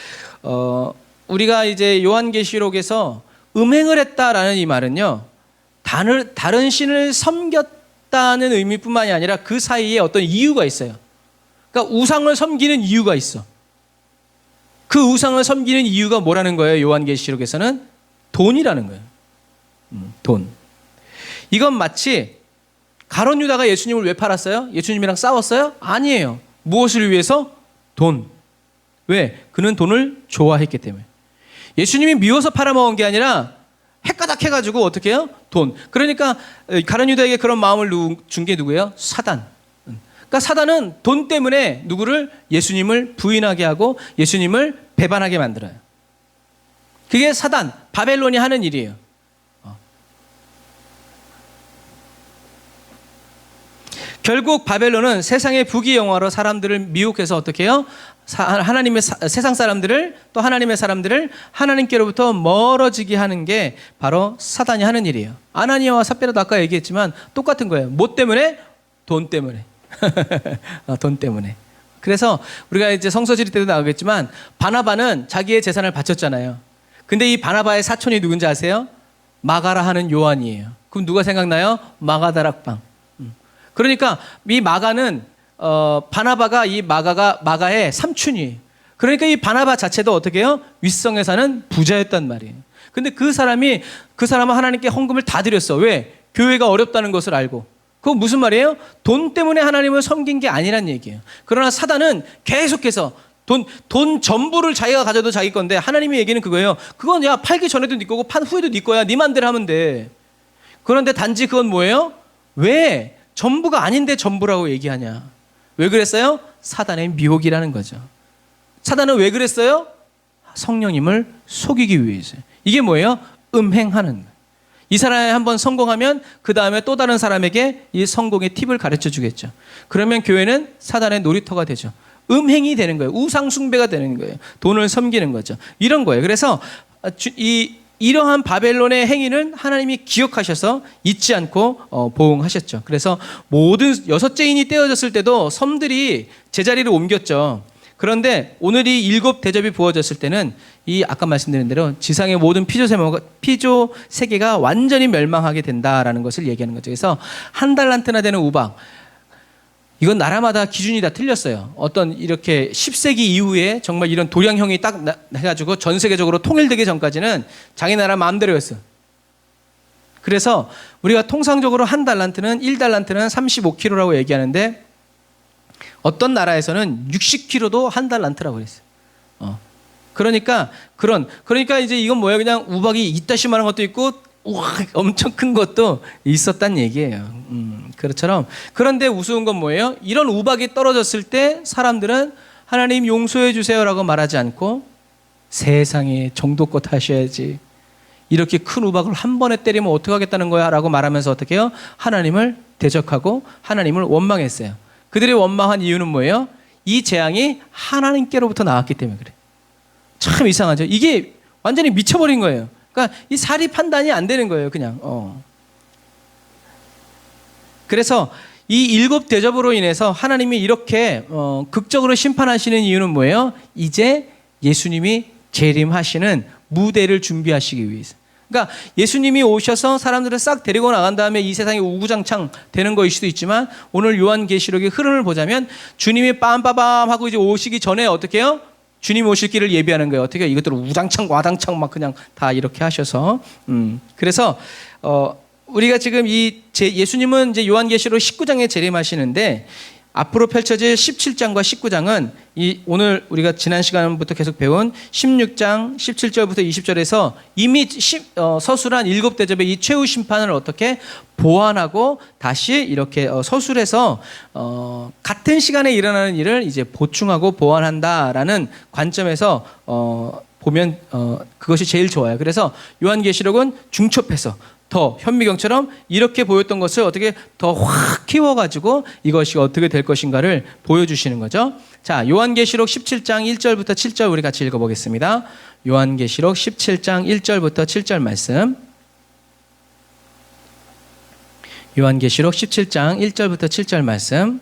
우리가 이제 요한계시록에서 음행을 했다라는 이 말은요, 다른 신을 섬겼다는 의미뿐만이 아니라 그 사이에 어떤 이유가 있어요. 그러니까 우상을 섬기는 이유가 있어. 그 우상을 섬기는 이유가 뭐라는 거예요? 요한계시록에서는 돈이라는 거예요. 돈. 이건 마치 가룟 유다가 예수님을 왜 팔았어요? 예수님이랑 싸웠어요? 아니에요. 무엇을 위해서? 돈. 왜? 그는 돈을 좋아했기 때문에. 예수님이 미워서 팔아먹은 게 아니라 헷가닥 해가지고 어떻게 해요? 돈. 그러니까 가룟 유다에게 그런 마음을 준 게 누구예요? 사단. 그러니까 사단은 돈 때문에 누구를? 예수님을 부인하게 하고 예수님을 배반하게 만들어요. 그게 사단, 바벨론이 하는 일이에요. 결국 바벨론은 세상의 부귀영화로 사람들을 미혹해서 어떻게 해요? 하나님의 세상 사람들을, 또 하나님의 사람들을 하나님께로부터 멀어지게 하는 게 바로 사단이 하는 일이에요. 아나니아와 삽비라도 아까 얘기했지만 똑같은 거예요. 뭐 때문에? 돈 때문에. 돈 때문에. 그래서 우리가 이제 성서 지릴 때도 나오겠지만 바나바는 자기의 재산을 바쳤잖아요. 근데 이 바나바의 사촌이 누군지 아세요? 마가라 하는 요한이에요. 그럼 누가 생각나요? 마가다락방. 그러니까 이 마가는 바나바가 이 마가의 삼촌이에요. 그러니까 이 바나바 자체도 어떻게 해요? 윗성에 사는 부자였단 말이에요. 근데 그 사람은 하나님께 헌금을 다 드렸어. 왜? 교회가 어렵다는 것을 알고. 그건 무슨 말이에요? 돈 때문에 하나님을 섬긴 게 아니란 얘기예요. 그러나 사단은 계속해서 돈 전부를 자기가 가져도 자기 건데, 하나님의 얘기는 그거예요. 그건 야, 팔기 전에도 네 거고 판 후에도 네 거야. 네 맘대로 하면 돼. 그런데 단지 그건 뭐예요? 왜 전부가 아닌데 전부라고 얘기하냐? 왜 그랬어요? 사단의 미혹이라는 거죠. 사단은 왜 그랬어요? 성령님을 속이기 위해서. 이게 뭐예요? 음행하는 거예요. 이 사람이 한번 성공하면 그 다음에 또 다른 사람에게 이 성공의 팁을 가르쳐 주겠죠. 그러면 교회는 사단의 놀이터가 되죠. 음행이 되는 거예요. 우상숭배가 되는 거예요. 돈을 섬기는 거죠. 이런 거예요. 그래서 이러한 바벨론의 행위는 하나님이 기억하셔서 잊지 않고 보응하셨죠. 그래서 모든 6째 인이 떼어졌을 때도 섬들이 제자리를 옮겼죠. 그런데 오늘 이 7 대접이 부어졌을 때는 이 아까 말씀드린 대로 지상의 모든 피조 세계가 완전히 멸망하게 된다라는 것을 얘기하는 거죠. 그래서 1달란트나 되는 우박, 이건 나라마다 기준이 다 틀렸어요. 어떤 이렇게 10세기 이후에 정말 이런 도량형이 딱 해가지고 전 세계적으로 통일되기 전까지는 자기 나라 마음대로였어. 그래서 우리가 통상적으로 1달란트는 1달란트는 35kg라고 얘기하는데, 어떤 나라에서는 60kg도 1달란트라고 그랬어요. 그러니까 이제 이건 뭐예요? 그냥 우박이 이따시만한 것도 있고 우와 엄청 큰 것도 있었단 얘기예요. 그렇처럼. 그런데 우스운 건 뭐예요? 이런 우박이 떨어졌을 때 사람들은 하나님 용서해 주세요라고 말하지 않고 세상에 정도껏 하셔야지, 이렇게 큰 우박을 한 번에 때리면 어떻게 하겠다는 거야 라고 말하면서 어떻게 해요? 하나님을 대적하고 하나님을 원망했어요. 그들이 원망한 이유는 뭐예요? 이 재앙이 하나님께로부터 나왔기 때문에 그래. 참 이상하죠. 이게 완전히 미쳐버린 거예요. 그러니까 이 사리 판단이 안 되는 거예요, 그냥. 그래서 이 7 대접으로 인해서 하나님이 이렇게 극적으로 심판하시는 이유는 뭐예요? 이제 예수님이 재림하시는 무대를 준비하시기 위해서. 그러니까 예수님이 오셔서 사람들을 싹 데리고 나간 다음에 이 세상이 우구장창 되는 것일 수도 있지만, 오늘 요한계시록의 흐름을 보자면 주님이 빰빠밤 하고 이제 오시기 전에 어떻게 해요? 주님 오실 길을 예비하는 거예요. 어떻게 이것들을 우당창 와당창 막 그냥 다 이렇게 하셔서. 그래서 우리가 지금 예수님은 이제 요한계시록 19장에 재림하시는데, 앞으로 펼쳐질 17장과 19장은 오늘 우리가 지난 시간부터 계속 배운 16장 17절부터 20절에서 이미 서술한 7 대접의 이 최후 심판을 어떻게 보완하고 다시 이렇게 서술해서 같은 시간에 일어나는 일을 이제 보충하고 보완한다라는 관점에서 보면 그것이 제일 좋아요. 그래서 요한계시록은 중첩해서 더 현미경처럼 이렇게 보였던 것을 어떻게 더 확 키워가지고 이것이 어떻게 될 것인가를 보여주시는 거죠. 자, 요한계시록 17장 1절부터 7절 우리 같이 읽어보겠습니다. 요한계시록 17장 1절부터 7절 말씀. 요한계시록 17장 1절부터 7절 말씀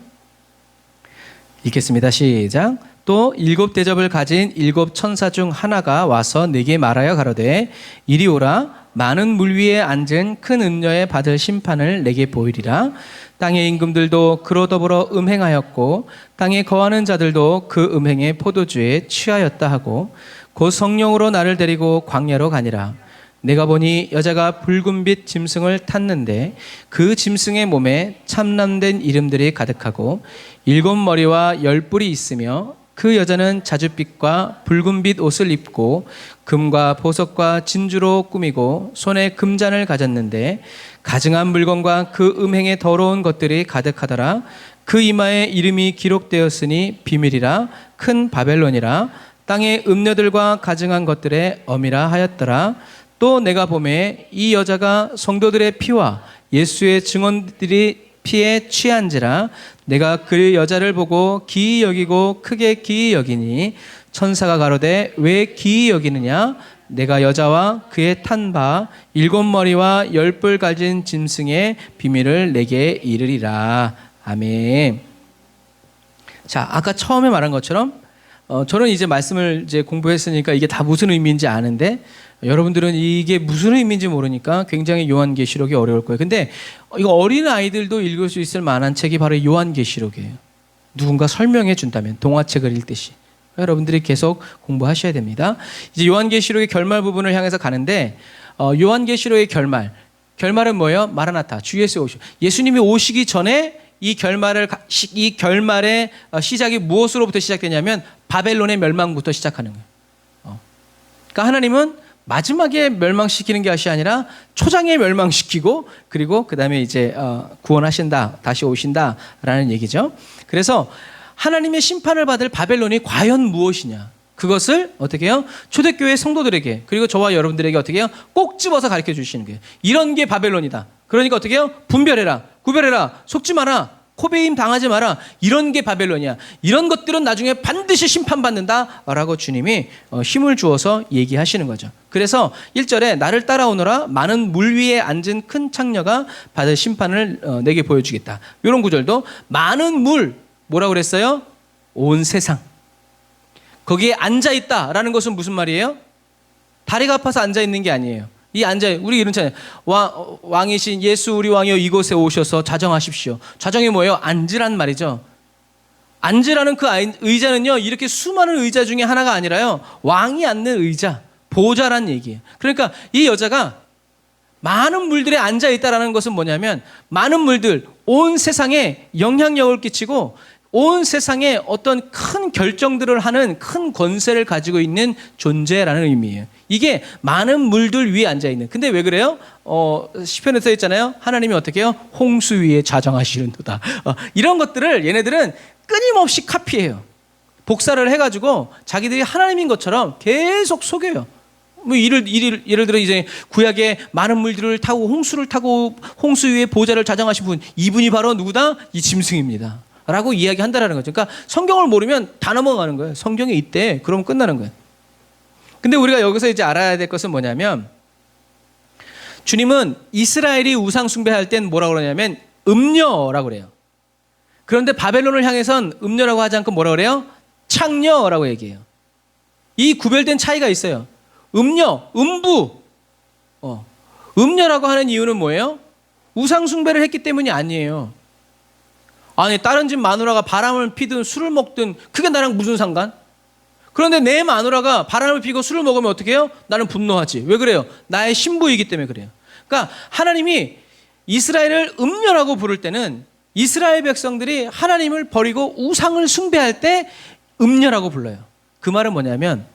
읽겠습니다. 시작. 또 7 대접을 가진 7 천사 중 하나가 와서 내게 말하여 가로되 이리 오라. 많은 물 위에 앉은 큰 음녀에 받을 심판을 내게 보이리라. 땅의 임금들도 그로 더불어 음행하였고 땅에 거하는 자들도 그 음행의 포도주에 취하였다 하고 곧 성령으로 나를 데리고 광야로 가니라. 내가 보니 여자가 붉은빛 짐승을 탔는데 그 짐승의 몸에 참남된 이름들이 가득하고 7 머리와 10 뿔이 있으며 그 여자는 자줏빛과 붉은빛 옷을 입고 금과 보석과 진주로 꾸미고 손에 금잔을 가졌는데 가증한 물건과 그 음행의 더러운 것들이 가득하더라. 그 이마에 이름이 기록되었으니 비밀이라 큰 바벨론이라 땅의 음녀들과 가증한 것들의 엄이라 하였더라. 또 내가 보매 이 여자가 성도들의 피와 예수의 증언들이 피에 취한지라. 내가 그 여자를 보고 기이 여기고 크게 기이 여기니 천사가 가로되 왜 기이 여기느냐? 내가 여자와 그의 탄 바 7머리와 10뿔 가진 짐승의 비밀을 내게 이르리라. 아멘. 자, 아까 처음에 말한 것처럼 저는 이제 말씀을 이제 공부했으니까 이게 다 무슨 의미인지 아는데, 여러분들은 이게 무슨 의미인지 모르니까 굉장히 요한계시록이 어려울 거예요. 근데 이거 어린 아이들도 읽을 수 있을 만한 책이 바로 요한계시록이에요. 누군가 설명해 준다면, 동화책을 읽듯이. 여러분들이 계속 공부하셔야 됩니다. 이제 요한계시록의 결말 부분을 향해서 가는데, 요한계시록의 결말은 뭐예요? 마라나타, 주 예수 오시고, 예수님이 오시기 전에 이 결말의 시작이 무엇으로부터 시작되냐면 바벨론의 멸망부터 시작하는 거예요. 그러니까 하나님은 마지막에 멸망시키는 것이 아니라 초장에 멸망시키고, 그리고 그 다음에 이제 구원하신다, 다시 오신다라는 얘기죠. 그래서 하나님의 심판을 받을 바벨론이 과연 무엇이냐, 그것을 어떻게 해요? 초대교회 성도들에게, 그리고 저와 여러분들에게 어떻게 해요? 꼭 집어서 가르쳐 주시는 거예요. 이런 게 바벨론이다. 그러니까 어떻게 해요? 분별해라, 구별해라, 속지 마라, 코베임 당하지 마라. 이런 게 바벨론이야. 이런 것들은 나중에 반드시 심판받는다라고 주님이 힘을 주어서 얘기하시는 거죠. 그래서 1절에 나를 따라오너라, 많은 물 위에 앉은 큰 창녀가 받을 심판을 내게 보여주겠다. 이런 구절도 많은 물, 뭐라고 그랬어요? 온 세상. 거기에 앉아있다라는 것은 무슨 말이에요? 다리가 아파서 앉아있는 게 아니에요. 우리 이런잖아요. 왕이신 예수 우리 왕이여 이곳에 오셔서 자정하십시오. 자정이 뭐예요? 앉으란 말이죠. 앉으라는 그 의자는요, 이렇게 수많은 의자 중에 하나가 아니라요, 왕이 앉는 의자, 보좌란 얘기예요. 그러니까 이 여자가 많은 물들에 앉아있다라는 것은 뭐냐면, 많은 물들, 온 세상에 영향력을 끼치고 온 세상에 어떤 큰 결정들을 하는 큰 권세를 가지고 있는 존재라는 의미예요. 이게 많은 물들 위에 앉아있는. 근데 왜 그래요? 시편에 써 있잖아요. 하나님이 어떻게 해요? 홍수 위에 자정하시는도다. 이런 것들을 얘네들은 끊임없이 카피해요. 복사를 해가지고 자기들이 하나님인 것처럼 계속 속여요. 뭐 예를 들어 이제 구약에 많은 물들을 타고 홍수를 타고 홍수 위에 보좌를 자정하신 분, 이분이 바로 누구다? 이 짐승입니다 라고 이야기한다라는 거죠. 그러니까 성경을 모르면 다 넘어가는 거예요. 성경에 있대, 그러면 끝나는 거예요. 근데 우리가 여기서 이제 알아야 될 것은 뭐냐면, 주님은 이스라엘이 우상 숭배할 땐 뭐라고 그러냐면 음녀라고 그래요. 그런데 바벨론을 향해선 음녀라고 하지 않고 뭐라고 그래요? 창녀라고 얘기해요. 이 구별된 차이가 있어요. 음녀, 음부. 음녀라고 하는 이유는 뭐예요? 우상 숭배를 했기 때문이 아니에요. 아니, 다른 집 마누라가 바람을 피든 술을 먹든 그게 나랑 무슨 상관? 그런데 내 마누라가 바람을 피고 술을 먹으면 어떻게 해요? 나는 분노하지. 왜 그래요? 나의 신부이기 때문에 그래요. 그러니까 하나님이 이스라엘을 음녀라고 부를 때는 이스라엘 백성들이 하나님을 버리고 우상을 숭배할 때 음녀라고 불러요. 그 말은 뭐냐면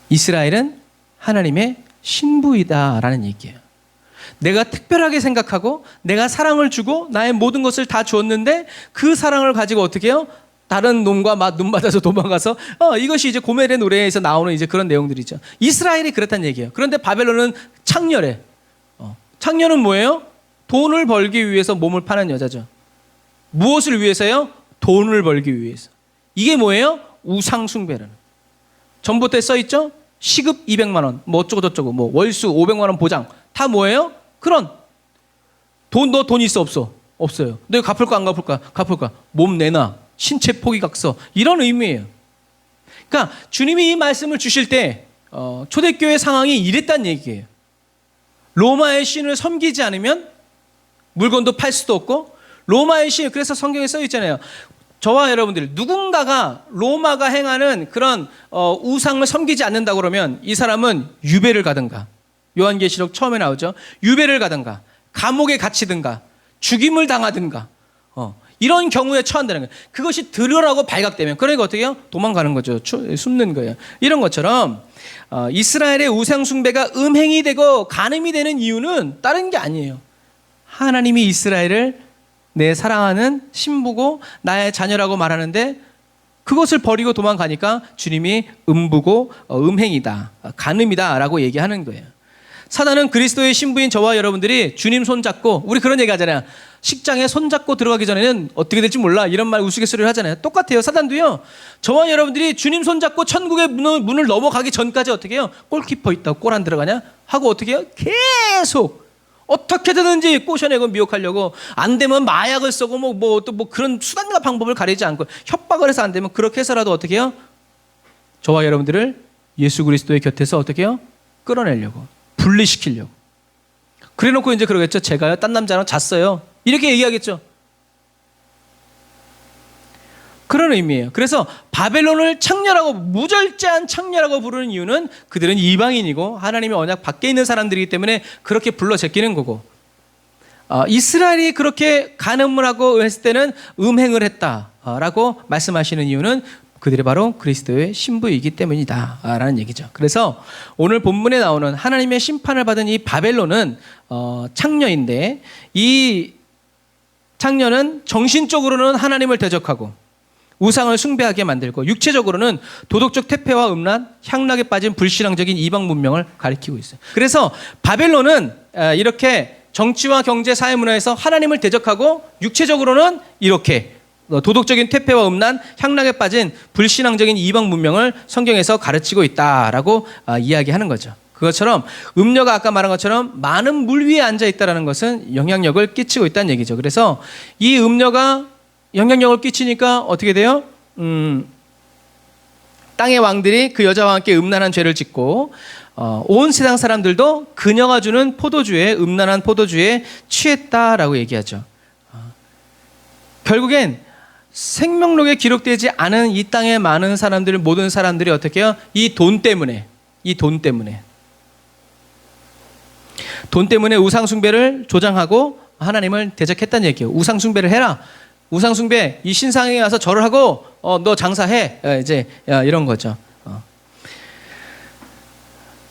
이스라엘은 하나님의 신부이다라는 얘기예요. 내가 특별하게 생각하고 내가 사랑을 주고 나의 모든 것을 다 주었는데 그 사랑을 가지고 어떻게 해요? 다른 놈과 눈 맞아서 도망가서 이것이 이제 고멜의 노래에서 나오는 이제 그런 내용들이죠. 이스라엘이 그렇다는 얘기예요. 그런데 바벨론은 창녀래. 창녀는 뭐예요? 돈을 벌기 위해서 몸을 파는 여자죠. 무엇을 위해서요? 돈을 벌기 위해서. 이게 뭐예요? 우상 숭배라는. 전봇대에 써 있죠? 시급 200만 원, 뭐 어쩌고 저쩌고, 뭐 월수 500만 원 보장. 다 뭐예요? 그런 너 돈 있어 없어? 없어요. 내가 갚을까 안 갚을까? 갚을까? 몸 내놔. 신체 포기각서. 이런 의미예요. 그러니까 주님이 이 말씀을 주실 때 초대교회 상황이 이랬단 얘기예요. 로마의 신을 섬기지 않으면 물건도 팔 수도 없고, 로마의 신, 그래서 성경에 써 있잖아요. 저와 여러분들, 누군가가 로마가 행하는 그런 우상을 섬기지 않는다 그러면 이 사람은 유배를 가든가, 요한계시록 처음에 나오죠. 유배를 가든가, 감옥에 갇히든가, 죽임을 당하든가, 이런 경우에 처한다는 거예요. 그것이 들으라고 발각되면, 그러니까 어떻게 해요? 도망가는 거죠. 숨는 거예요. 이런 것처럼 이스라엘의 우상 숭배가 음행이 되고 간음이 되는 이유는 다른 게 아니에요. 하나님이 이스라엘을 내 사랑하는 신부고 나의 자녀라고 말하는데 그것을 버리고 도망가니까 주님이 음부고 음행이다, 간음이다 라고 얘기하는 거예요. 사단은 그리스도의 신부인 저와 여러분들이 주님 손잡고, 우리 그런 얘기 하잖아요. 식장에 손잡고 들어가기 전에는 어떻게 될지 몰라, 이런 말 우스갯소리를 하잖아요. 똑같아요. 사단도요, 저와 여러분들이 주님 손잡고 천국의 문을 넘어가기 전까지 어떻게 해요? 골키퍼 있다고 골 안 들어가냐 하고 어떻게 해요? 계속 어떻게든지 꼬셔내고 미혹하려고, 안 되면 마약을 쓰고 또 그런 수단과 방법을 가리지 않고 협박을 해서 안 되면 그렇게 해서라도 어떻게 해요? 저와 여러분들을 예수 그리스도의 곁에서 어떻게 해요? 끌어내려고, 분리시키려고. 그래놓고 이제 그러겠죠. 제가요, 딴 남자랑 잤어요, 이렇게 얘기하겠죠. 그런 의미예요. 그래서 바벨론을 창녀라고, 무절제한 창녀라고 부르는 이유는 그들은 이방인이고 하나님의 언약 밖에 있는 사람들이기 때문에 그렇게 불러 제끼는 거고, 이스라엘이 그렇게 간음을 하고 했을 때는 음행을 했다라고 말씀하시는 이유는 그들이 바로 그리스도의 신부이기 때문이다 라는 얘기죠. 그래서 오늘 본문에 나오는 하나님의 심판을 받은 이 바벨론은 창녀인데, 이 창녀는 정신적으로는 하나님을 대적하고 우상을 숭배하게 만들고, 육체적으로는 도덕적 퇴폐와 음란, 향락에 빠진 불신앙적인 이방 문명을 가리키고 있어요. 그래서 바벨론은 이렇게 정치와 경제, 사회, 문화에서 하나님을 대적하고, 육체적으로는 이렇게 도덕적인 퇴폐와 음란, 향락에 빠진 불신앙적인 이방 문명을 성경에서 가르치고 있다라고 이야기하는 거죠. 그것처럼 음녀가 아까 말한 것처럼 많은 물 위에 앉아 있다는 것은 영향력을 끼치고 있다는 얘기죠. 그래서 이 음녀가 영향력을 끼치니까 어떻게 돼요? 땅의 왕들이 그 여자와 함께 음란한 죄를 짓고, 온 세상 사람들도 그녀가 주는 포도주에, 음란한 포도주에 취했다라고 얘기하죠. 결국엔 생명록에 기록되지 않은 이 땅의 많은 사람들, 모든 사람들이 어떻게 해요? 이 돈 때문에 우상숭배를 조장하고 하나님을 대적했다는 얘기예요. 우상숭배를 해라. 우상숭배, 이 신상에 와서 절을 하고 너 장사해, 이제 이런 거죠.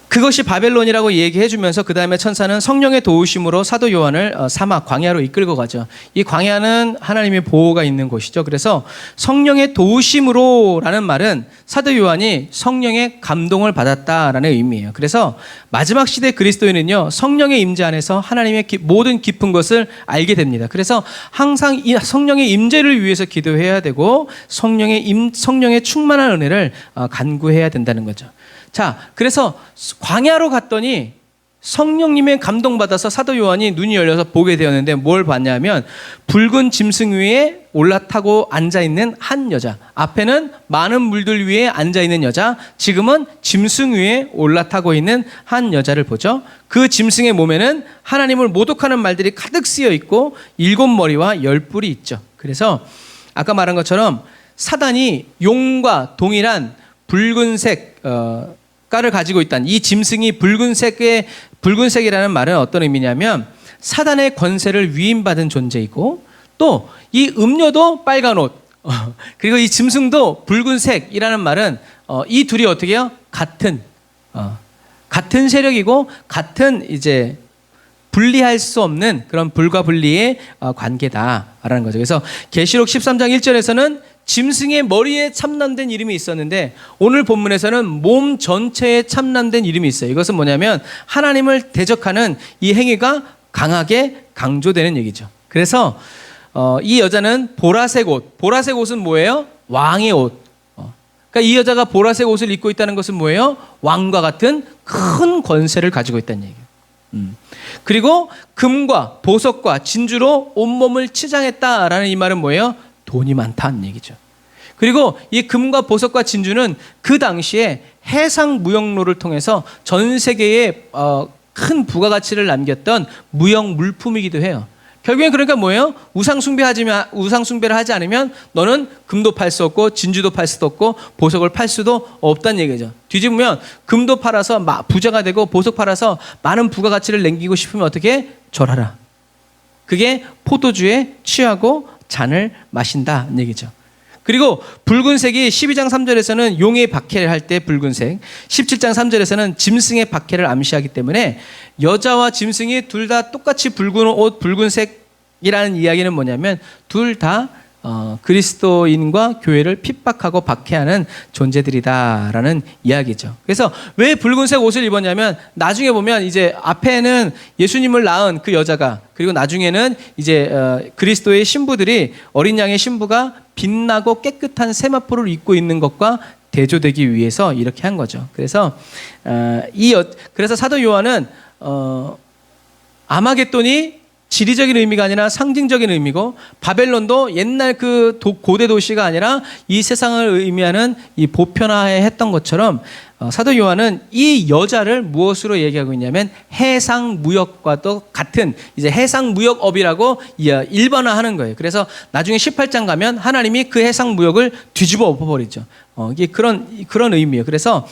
그것이 바벨론이라고 얘기해 주면서 그 다음에 천사는 성령의 도우심으로 사도 요한을 사막, 광야로 이끌고 가죠. 이 광야는 하나님의 보호가 있는 곳이죠. 그래서 성령의 도우심으로 라는 말은 사도 요한이 성령의 감동을 받았다라는 의미예요. 그래서 마지막 시대 그리스도인은요, 성령의 임재 안에서 하나님의 모든 깊은 것을 알게 됩니다. 그래서 항상 이 성령의 임재를 위해서 기도해야 되고, 성령의 충만한 은혜를 간구해야 된다는 거죠. 자, 그래서 광야로 갔더니 성령님의 감동받아서 사도 요한이 눈이 열려서 보게 되었는데, 뭘 봤냐면 붉은 짐승 위에 올라타고 앉아있는 한 여자, 앞에는 많은 물들 위에 앉아있는 여자, 지금은 짐승 위에 올라타고 있는 한 여자를 보죠. 그 짐승의 몸에는 하나님을 모독하는 말들이 가득 쓰여 있고 7머리와 10뿔이 있죠. 그래서 아까 말한 것처럼 사단이 용과 동일한 붉은색 깔을 가지고 있다는, 이 짐승이 붉은색이라는 말은 어떤 의미냐면 사단의 권세를 위임받은 존재이고, 또 이 음녀도 빨간 옷, 그리고 이 짐승도 붉은색이라는 말은 이 둘이 어떻게 해요? 같은 세력이고 같은 이제 분리할 수 없는 그런 불과 분리의 관계다라는 거죠. 그래서 계시록 13장 1절에서는 짐승의 머리에 참남된 이름이 있었는데, 오늘 본문에서는 몸 전체에 참남된 이름이 있어요. 이것은 뭐냐면 하나님을 대적하는 이 행위가 강하게 강조되는 얘기죠. 그래서 이 여자는 보라색 옷은 뭐예요? 왕의 옷. 그러니까 이 여자가 보라색 옷을 입고 있다는 것은 뭐예요? 왕과 같은 큰 권세를 가지고 있다는 얘기예요. 그리고 금과 보석과 진주로 온몸을 치장했다라는 이 말은 뭐예요? 돈이 많다는 얘기죠. 그리고 이 금과 보석과 진주는 그 당시에 해상 무역로를 통해서 전 세계에 큰 부가가치를 남겼던 무역 물품이기도 해요. 결국엔 그러니까 뭐예요? 우상숭배를 하지 않으면 너는 금도 팔 수 없고 진주도 팔 수도 없고 보석을 팔 수도 없다는 얘기죠. 뒤집으면 금도 팔아서 부자가 되고 보석 팔아서 많은 부가가치를 남기고 싶으면 어떻게? 절하라. 그게 포도주에 취하고 잔을 마신다는 얘기죠. 그리고 붉은색이 12장 3절에서는 용의 박해를 할 때 붉은색, 17장 3절에서는 짐승의 박해를 암시하기 때문에 여자와 짐승이 둘 다 똑같이 붉은 옷, 붉은색이라는 이야기는 뭐냐면 둘 다 그리스도인과 교회를 핍박하고 박해하는 존재들이다라는 이야기죠. 그래서 왜 붉은색 옷을 입었냐면 나중에 보면 이제 앞에는 예수님을 낳은 그 여자가, 그리고 나중에는 이제 그리스도의 신부들이, 어린 양의 신부가 빛나고 깨끗한 세마포를 입고 있는 것과 대조되기 위해서 이렇게 한 거죠. 그래서 그래서 사도 요한은 아마겟돈이 지리적인 의미가 아니라 상징적인 의미고, 바벨론도 옛날 그 고대 도시가 아니라 이 세상을 의미하는 이 보편화에 했던 것처럼 사도 요한은 이 여자를 무엇으로 얘기하고 있냐면 해상무역과도 같은 이제 해상무역업이라고 일반화하는 거예요. 그래서 나중에 18장 가면 하나님이 그 해상무역을 뒤집어 엎어버리죠. 이게 그런 의미예요. 그래서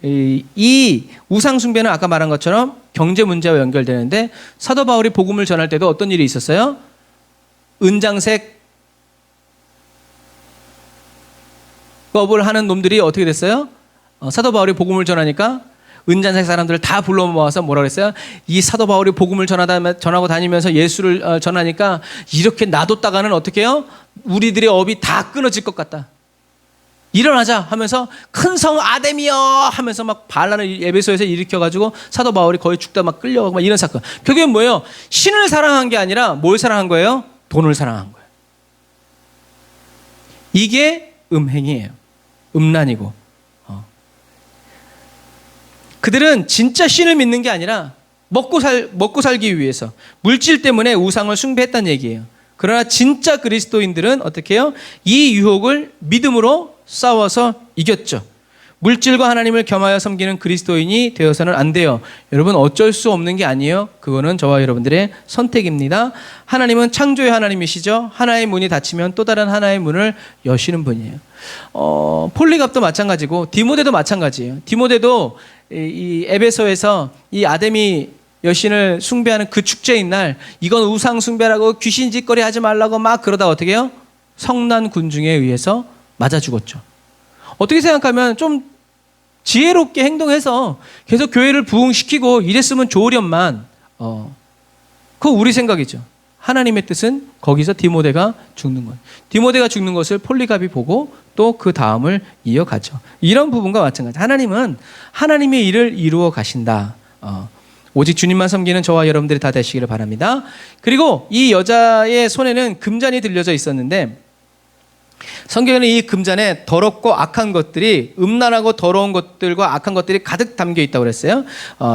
이 우상숭배는 아까 말한 것처럼 경제 문제와 연결되는데, 사도 바울이 복음을 전할 때도 어떤 일이 있었어요? 은장색 업을 하는 놈들이 어떻게 됐어요? 사도 바울이 복음을 전하니까 은장색 사람들을 다 불러 모아서 뭐라 그랬어요? 이 사도 바울이 복음을 전하고 다니면서 예수를 전하니까 이렇게 놔뒀다가는 어떻게 해요? 우리들의 업이 다 끊어질 것 같다. 일어나자 하면서 큰 성 아데미여 하면서 막 반란을 에베소에서 일으켜가지고 사도 바울이 거의 죽다 막 끌려가고 막 이런 사건. 결국엔 뭐예요? 신을 사랑한 게 아니라 뭘 사랑한 거예요? 돈을 사랑한 거예요. 이게 음행이에요. 음란이고. 그들은 진짜 신을 믿는 게 아니라 먹고 살기 위해서 물질 때문에 우상을 숭배했다는 얘기예요. 그러나 진짜 그리스도인들은 어떻게 해요? 이 유혹을 믿음으로 싸워서 이겼죠. 물질과 하나님을 겸하여 섬기는 그리스도인이 되어서는 안 돼요. 여러분, 어쩔 수 없는 게 아니에요. 그거는 저와 여러분들의 선택입니다. 하나님은 창조의 하나님이시죠. 하나의 문이 닫히면 또 다른 하나의 문을 여시는 분이에요. 폴리갑도 마찬가지고 디모데도 마찬가지예요. 디모데도 이 에베소에서 이 아데미 여신을 숭배하는 그 축제인 날, 이건 우상 숭배라고 귀신 짓거리 하지 말라고 막 그러다 어떻게 해요? 성난 군중에 의해서 맞아 죽었죠. 어떻게 생각하면 좀 지혜롭게 행동해서 계속 교회를 부흥시키고 이랬으면 좋으련만, 그거 우리 생각이죠. 하나님의 뜻은 거기서 디모데가 죽는 거예요. 디모데가 죽는 것을 폴리갑이 보고 또 그 다음을 이어가죠. 이런 부분과 마찬가지. 하나님은 하나님의 일을 이루어 가신다. 오직 주님만 섬기는 저와 여러분들이 다 되시기를 바랍니다. 그리고 이 여자의 손에는 금잔이 들려져 있었는데, 성경에는 이 금잔에 더럽고 악한 것들이, 음란하고 더러운 것들과 악한 것들이 가득 담겨 있다고 그랬어요.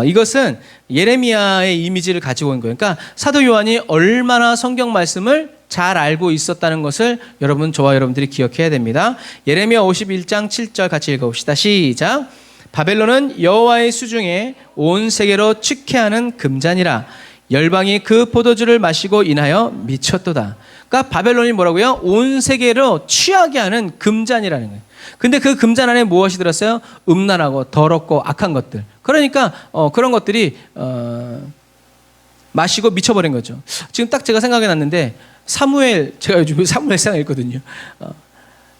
이것은 예레미야의 이미지를 가지고 온 거예요. 그러니까 사도 요한이 얼마나 성경 말씀을 잘 알고 있었다는 것을 여러분, 저와 여러분들이 기억해야 됩니다. 예레미야 51장 7절 같이 읽어봅시다. 시작. 바벨론은 여호와의 수중에 온 세계로 축회하는 금잔이라. 열방이 그 포도주를 마시고 인하여 미쳤도다. 그러니까 바벨론이 뭐라고요? 온 세계로 취하게 하는 금잔이라는 거예요. 근데 그 금잔 안에 무엇이 들었어요? 음란하고 더럽고 악한 것들. 그러니까 그런 것들이 마시고 미쳐버린 거죠. 지금 딱 제가 생각이 났는데, 사무엘, 제가 요즘 사무엘상 읽거든요.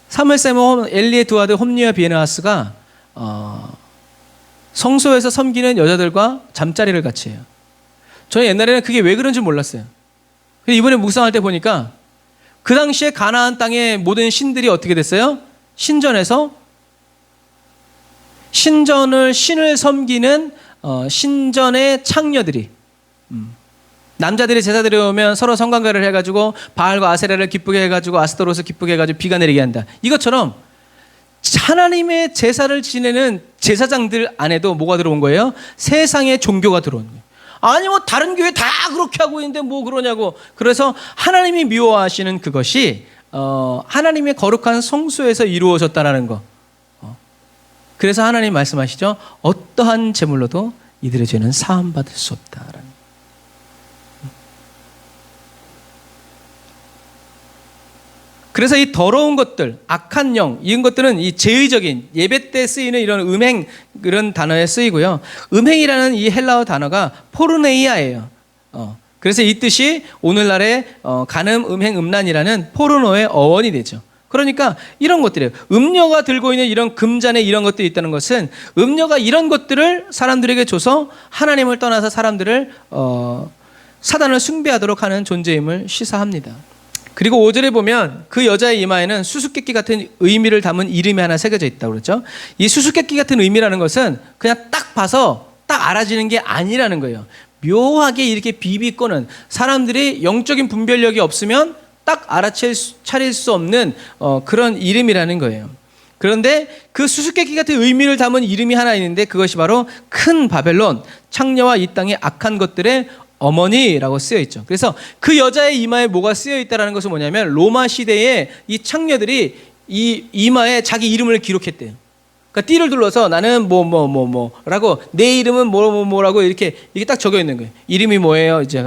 사무엘상 엘리의 두 아들 홈니와 비에나하스가 성소에서 섬기는 여자들과 잠자리를 같이 해요. 저는 옛날에는 그게 왜 그런지 몰랐어요. 이번에 묵상할 때 보니까 그 당시에 가나안 땅의 모든 신들이 어떻게 됐어요? 신전에서 신을 섬기는 신전의 창녀들이, 남자들이 제사 드려오면 서로 성관계를 해가지고 바알과 아세라를 기쁘게 해가지고 아스토롯을 기쁘게 해가지고 비가 내리게 한다. 이것처럼 하나님의 제사를 지내는 제사장들 안에도 뭐가 들어온 거예요? 세상의 종교가 들어온 거예요. 아니 뭐 다른 교회 다 그렇게 하고 있는데 뭐 그러냐고. 그래서 하나님이 미워하시는 그것이 하나님의 거룩한 성소에서 이루어졌다라는 거. 그래서 하나님 말씀하시죠. 어떠한 제물로도 이들의 죄는 사함받을 수 없다라는. 그래서 이 더러운 것들, 악한 영, 이런 것들은 이 제의적인 예배 때 쓰이는 이런 음행, 그런 단어에 쓰이고요. 음행이라는 이 헬라어 단어가 포르네이아예요. 그래서 이 뜻이 오늘날의 간음, 음행, 음란이라는 포르노의 어원이 되죠. 그러니까 이런 것들이에요. 음녀가 들고 있는 이런 금잔에 이런 것들이 있다는 것은, 음녀가 이런 것들을 사람들에게 줘서 하나님을 떠나서 사람들을 사단을 숭배하도록 하는 존재임을 시사합니다. 그리고 5절에 보면 그 여자의 이마에는 수수께끼 같은 의미를 담은 이름이 하나 새겨져 있다고 그랬죠. 이 수수께끼 같은 의미라는 것은 그냥 딱 봐서 딱 알아지는 게 아니라는 거예요. 묘하게 이렇게 비비꼬는, 사람들이 영적인 분별력이 없으면 딱 알아차릴 수 없는 그런 이름이라는 거예요. 그런데 그 수수께끼 같은 의미를 담은 이름이 하나 있는데 그것이 바로 큰 바벨론, 창녀와 이 땅의 악한 것들의 어머니라고 쓰여 있죠. 그래서 그 여자의 이마에 뭐가 쓰여 있다는 것은 뭐냐면, 로마 시대에 이 창녀들이 이 이마에 자기 이름을 기록했대요. 그러니까 띠를 둘러서 나는 뭐라고, 내 이름은 뭐라고 이렇게 딱 적혀 있는 거예요. 이름이 뭐예요? 이제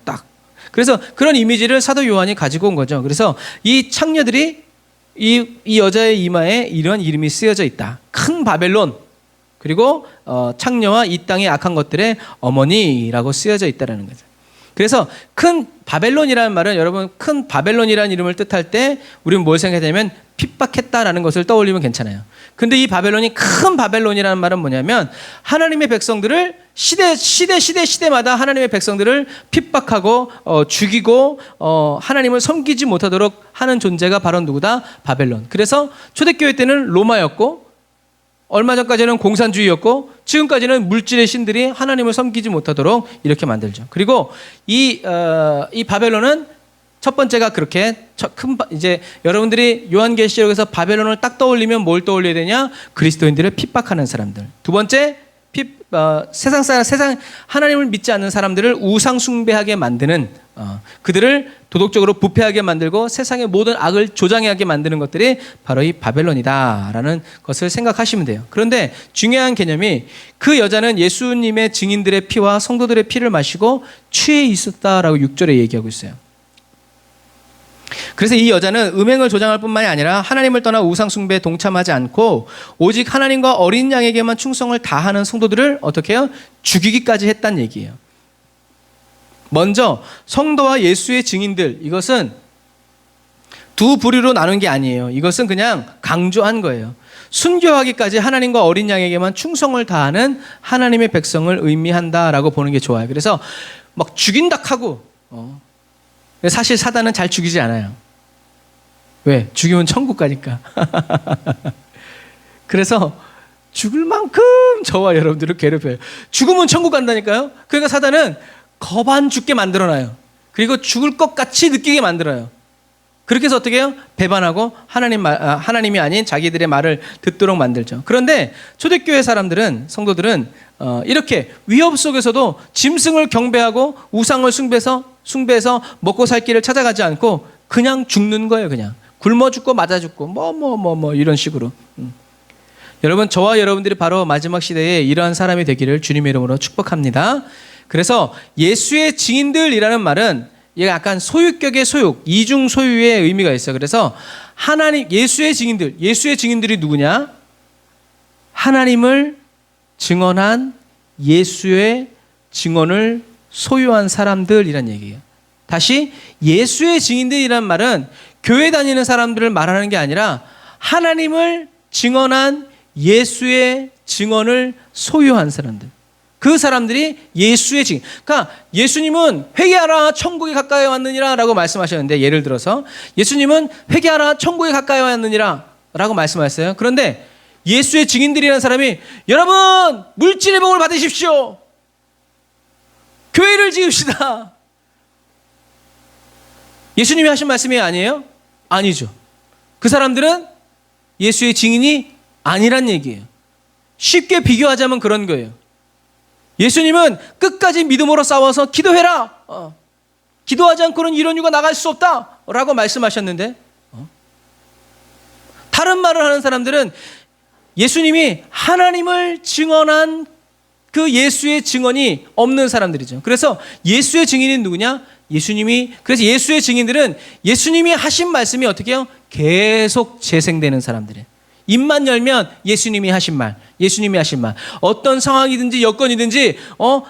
딱. 그래서 그런 이미지를 사도 요한이 가지고 온 거죠. 그래서 이 창녀들이 이 여자의 이마에 이런 이름이 쓰여져 있다. 큰 바벨론, 그리고 창녀와 이 땅의 악한 것들의 어머니라고 쓰여져 있다는 거죠. 그래서 큰 바벨론이라는 말은, 여러분, 큰 바벨론이라는 이름을 뜻할 때 우리는 뭘 생각하냐면 핍박했다라는 것을 떠올리면 괜찮아요. 근데 이 바벨론이, 큰 바벨론이라는 말은 뭐냐면 하나님의 백성들을 시대마다 하나님의 백성들을 핍박하고 죽이고 하나님을 섬기지 못하도록 하는 존재가 바로 누구다? 바벨론. 그래서 초대교회 때는 로마였고, 얼마 전까지는 공산주의였고, 지금까지는 물질의 신들이 하나님을 섬기지 못하도록 이렇게 만들죠. 그리고 이 바벨론은 첫 번째가 그렇게 이제 여러분들이 요한계시록에서 바벨론을 딱 떠올리면 뭘 떠올려야 되냐? 그리스도인들을 핍박하는 사람들. 두 번째, 세상 하나님을 믿지 않는 사람들을 우상 숭배하게 만드는, 그들을 도덕적으로 부패하게 만들고 세상의 모든 악을 조장하게 만드는 것들이 바로 이 바벨론이다라는 것을 생각하시면 돼요. 그런데 중요한 개념이, 그 여자는 예수님의 증인들의 피와 성도들의 피를 마시고 취해 있었다라고 6절에 얘기하고 있어요. 그래서 이 여자는 음행을 조장할 뿐만이 아니라 하나님을 떠나 우상 숭배에 동참하지 않고 오직 하나님과 어린 양에게만 충성을 다하는 성도들을 어떻게 해요? 죽이기까지 했단 얘기예요. 먼저 성도와 예수의 증인들, 이것은 두 부류로 나눈 게 아니에요. 이것은 그냥 강조한 거예요. 순교하기까지 하나님과 어린 양에게만 충성을 다하는 하나님의 백성을 의미한다라고 보는 게 좋아요. 그래서 막 죽인다 하고 사실 사단은 잘 죽이지 않아요. 왜? 죽이면 천국 가니까. 그래서 죽을 만큼 저와 여러분들을 괴롭혀요. 죽으면 천국 간다니까요. 그러니까 사단은 겁 안 죽게 만들어놔요. 그리고 죽을 것 같이 느끼게 만들어요. 그렇게 해서 어떻게 해요? 배반하고 하나님이 아닌 자기들의 말을 듣도록 만들죠. 그런데 초대교회 사람들은, 성도들은 이렇게 위협 속에서도 짐승을 경배하고 우상을 숭배해서 먹고 살 길을 찾아가지 않고 그냥 죽는 거예요. 그냥 굶어 죽고 맞아 죽고 이런 식으로. 여러분, 저와 여러분들이 바로 마지막 시대에 이러한 사람이 되기를 주님의 이름으로 축복합니다. 그래서 예수의 증인들이라는 말은 얘가 약간 소유격의 소유, 이중 소유의 의미가 있어요. 그래서 예수의 증인들이 누구냐? 하나님을 증언한 예수의 증언을 소유한 사람들이란 얘기예요. 다시, 예수의 증인들이란 말은 교회 다니는 사람들을 말하는 게 아니라 하나님을 증언한 예수의 증언을 소유한 사람들. 그 사람들이 예수의 증인. 그러니까 예수님은 회개하라 천국이 가까이 왔느니라 라고 말씀하셨는데, 예를 들어서 예수님은 회개하라 천국이 가까이 왔느니라 라고 말씀하셨어요. 그런데 예수의 증인들이라는 사람이, 여러분 물질의 복을 받으십시오, 교회를 지읍시다, 예수님이 하신 말씀이 아니에요? 아니죠. 그 사람들은 예수의 증인이 아니란 얘기예요. 쉽게 비교하자면 그런 거예요. 예수님은 끝까지 믿음으로 싸워서 기도해라, 기도하지 않고는 이런 유가 나갈 수 없다 라고 말씀하셨는데, 다른 말을 하는 사람들은 예수님이 하나님을 증언한 그 예수의 증언이 없는 사람들이죠. 그래서 예수의 증인이 누구냐? 그래서 예수의 증인들은 예수님이 하신 말씀이 어떻게 해요? 계속 재생되는 사람들이에요. 입만 열면 예수님이 하신 말. 어떤 상황이든지 여건이든지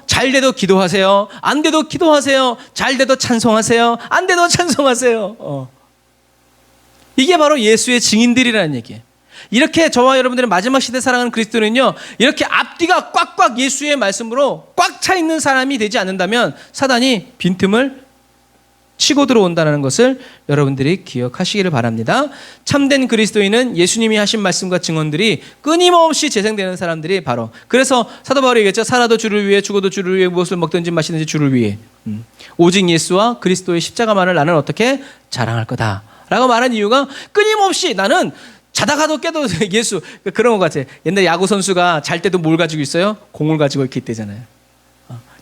잘 돼도 기도하세요, 안 돼도 기도하세요, 잘 돼도 찬송하세요, 안 돼도 찬송하세요. 이게 바로 예수의 증인들이라는 얘기예요. 이렇게 저와 여러분들의 마지막 시대 사랑하는 그리스도는요, 이렇게 앞뒤가 꽉꽉 예수의 말씀으로 꽉 차 있는 사람이 되지 않는다면 사단이 빈틈을 치고 들어온다는 것을 여러분들이 기억하시기를 바랍니다. 참된 그리스도인은 예수님이 하신 말씀과 증언들이 끊임없이 재생되는 사람들이 바로, 그래서 사도 바울이 얘기했죠. 살아도 주를 위해 죽어도 주를 위해 무엇을 먹든지 마시든지 주를 위해 오직 예수와 그리스도의 십자가만을 나는 어떻게 자랑할 거다 라고 말한 이유가 끊임없이 나는 자다가도 깨도 예수, 그런 것 같아요. 옛날 야구 선수가 잘 때도 뭘 가지고 있어요? 공을 가지고 이렇게 있대잖아요.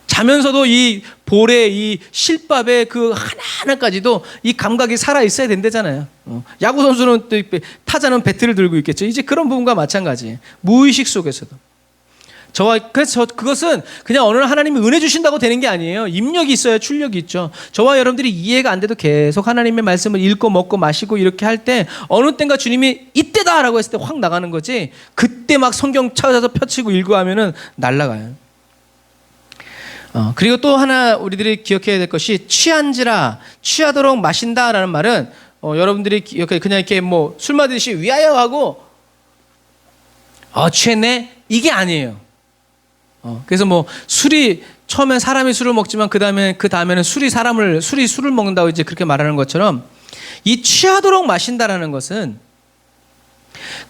자면서도 이 볼에 이 실밥에 그 하나하나까지도 이 감각이 살아 있어야 된다잖아요. 야구 선수는 또 타자는 배트를 들고 있겠죠. 이제 그런 부분과 마찬가지. 무의식 속에서도. 그래서 그것은 그냥 어느 날 하나님이 은혜 주신다고 되는 게 아니에요. 입력이 있어야 출력이 있죠. 저와 여러분들이 이해가 안 돼도 계속 하나님의 말씀을 읽고 먹고 마시고 이렇게 할 때 어느 때인가 주님이 이때다라고 했을 때 확 나가는 거지, 그때 막 성경 찾아서 펼치고 읽고 하면은 날아가요. 그리고 또 하나 우리들이 기억해야 될 것이 취한지라, 취하도록 마신다라는 말은 여러분들이 그냥 이렇게 뭐 술 마듯이 위하여 하고 취했네 이게 아니에요. 그래서 뭐 술이 처음엔 사람이 술을 먹지만 그 다음에는 술이 술을 먹는다고 이제 그렇게 말하는 것처럼 이 취하도록 마신다라는 것은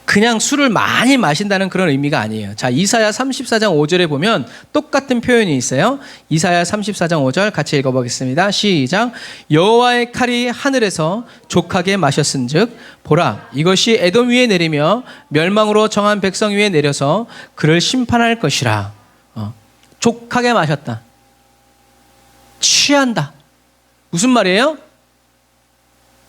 그냥 술을 많이 마신다는 그런 의미가 아니에요. 자, 이사야 34장 5절에 보면 똑같은 표현이 있어요. 이사야 34장 5절 같이 읽어보겠습니다. 시작. 여호와의 칼이 하늘에서 족하게 마셨은즉 보라, 이것이 에돔 위에 내리며 멸망으로 정한 백성 위에 내려서 그를 심판할 것이라. 족하게 마셨다. 취한다. 무슨 말이에요?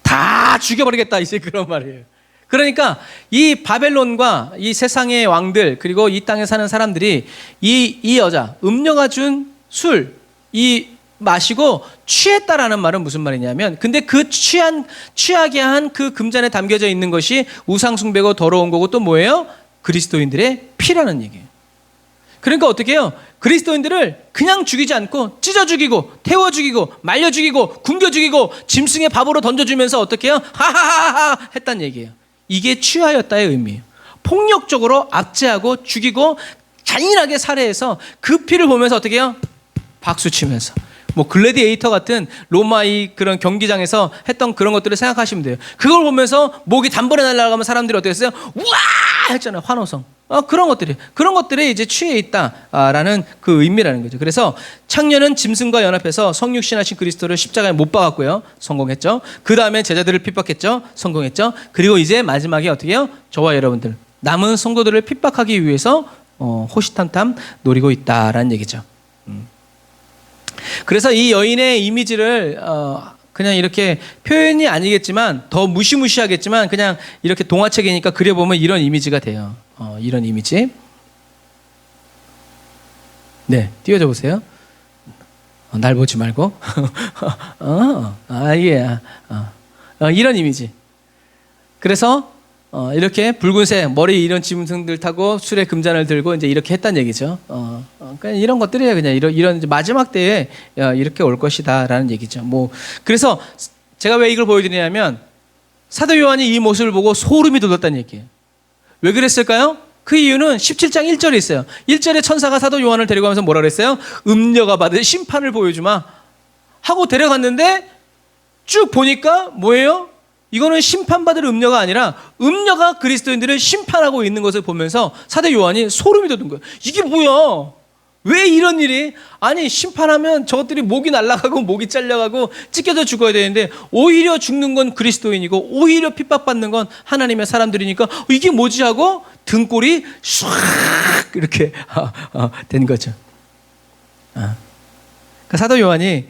다 죽여버리겠다 이제 그런 말이에요. 그러니까 이 바벨론과 이 세상의 왕들 그리고 이 땅에 사는 사람들이 이 여자 음녀가 준 술 이 마시고 취했다라는 말은 무슨 말이냐면, 근데 그 취하게 한 그 금잔에 담겨져 있는 것이 우상 숭배고 더러운 거고 또 뭐예요? 그리스도인들의 피라는 얘기예요. 그러니까 어떻게 해요? 그리스도인들을 그냥 죽이지 않고 찢어 죽이고 태워 죽이고 말려 죽이고 굶겨 죽이고 짐승의 밥으로 던져주면서 어떻게 해요? 하하하하 했단 얘기예요. 이게 취하였다의 의미예요. 폭력적으로 압제하고 죽이고 잔인하게 살해해서 그 피를 보면서 어떻게 해요? 박수 치면서. 뭐 글래디에이터 같은 로마의 그런 경기장에서 했던 그런 것들을 생각하시면 돼요. 그걸 보면서 목이 단번에 날아가면 사람들이 어떻게 했어요? 우와! 했잖아요. 환호성. 그런 것들에 이제 취해 있다라는 그 의미라는 거죠. 그래서 창녀는 짐승과 연합해서 성육신하신 그리스도를 십자가에 못 박았고요. 성공했죠. 그 다음에 제자들을 핍박했죠. 성공했죠. 그리고 이제 마지막에 어떻게 해요? 저와 여러분들, 남은 성도들을 핍박하기 위해서 호시탐탐 노리고 있다라는 얘기죠. 그래서 이 여인의 이미지를 그냥 이렇게 표현이 아니겠지만 더 무시무시하겠지만 그냥 이렇게 동화책이니까 그려보면 이런 이미지가 돼요. 이런 이미지. 네, 띄워줘 보세요. 날 보지 말고. 이런 이미지. 그래서 이렇게 붉은색 머리 이런 짐승들 타고 술에 금잔을 들고 이제 이렇게 했단 얘기죠. 그냥 이런 것들이에요. 그냥 이런 이제 마지막 때에 이렇게 올 것이다라는 얘기죠. 뭐 그래서 제가 왜 이걸 보여드리냐면 사도 요한이 이 모습을 보고 소름이 돋았다는 얘기예요. 왜 그랬을까요? 그 이유는 17장 1절에 있어요. 1절에 천사가 사도 요한을 데려가면서 뭐라 그랬어요? 음녀가 받을 심판을 보여주마 하고 데려갔는데 쭉 보니까 뭐예요? 이거는 심판받을 음녀가 아니라 음녀가 그리스도인들을 심판하고 있는 것을 보면서 사도 요한이 소름이 돋은 거예요. 이게 뭐야? 왜 이런 일이? 아니 심판하면 저것들이 목이 날아가고 목이 잘려가고 찢겨져 죽어야 되는데 오히려 죽는 건 그리스도인이고 오히려 핍박받는 건 하나님의 사람들이니까 이게 뭐지 하고 등골이 唰 이렇게 된 거죠. 그러니까 사도 요한이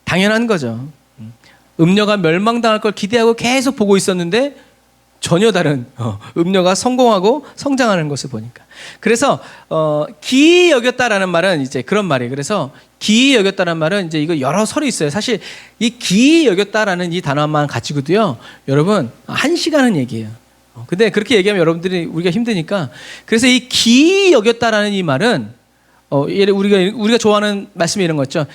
당연한 거죠. 음녀가 멸망당할 걸 기대하고 계속 보고 있었는데 전혀 다른 음녀가 성공하고 성장하는 것을 보니까. 그래서 기이 여겼다라는 말은 이제 그런 말이에요. 그래서 기이 여겼다는 말은 이제 이거 여러 설이 있어요. 사실 이 기이 여겼다라는 이 단어만 가지고도요, 여러분 1시간은 얘기해요. 근데 그렇게 얘기하면 여러분들이 우리가 힘드니까. 그래서 이 기이 여겼다라는 이 말은 우리가 좋아하는 말씀이 이런 거죠.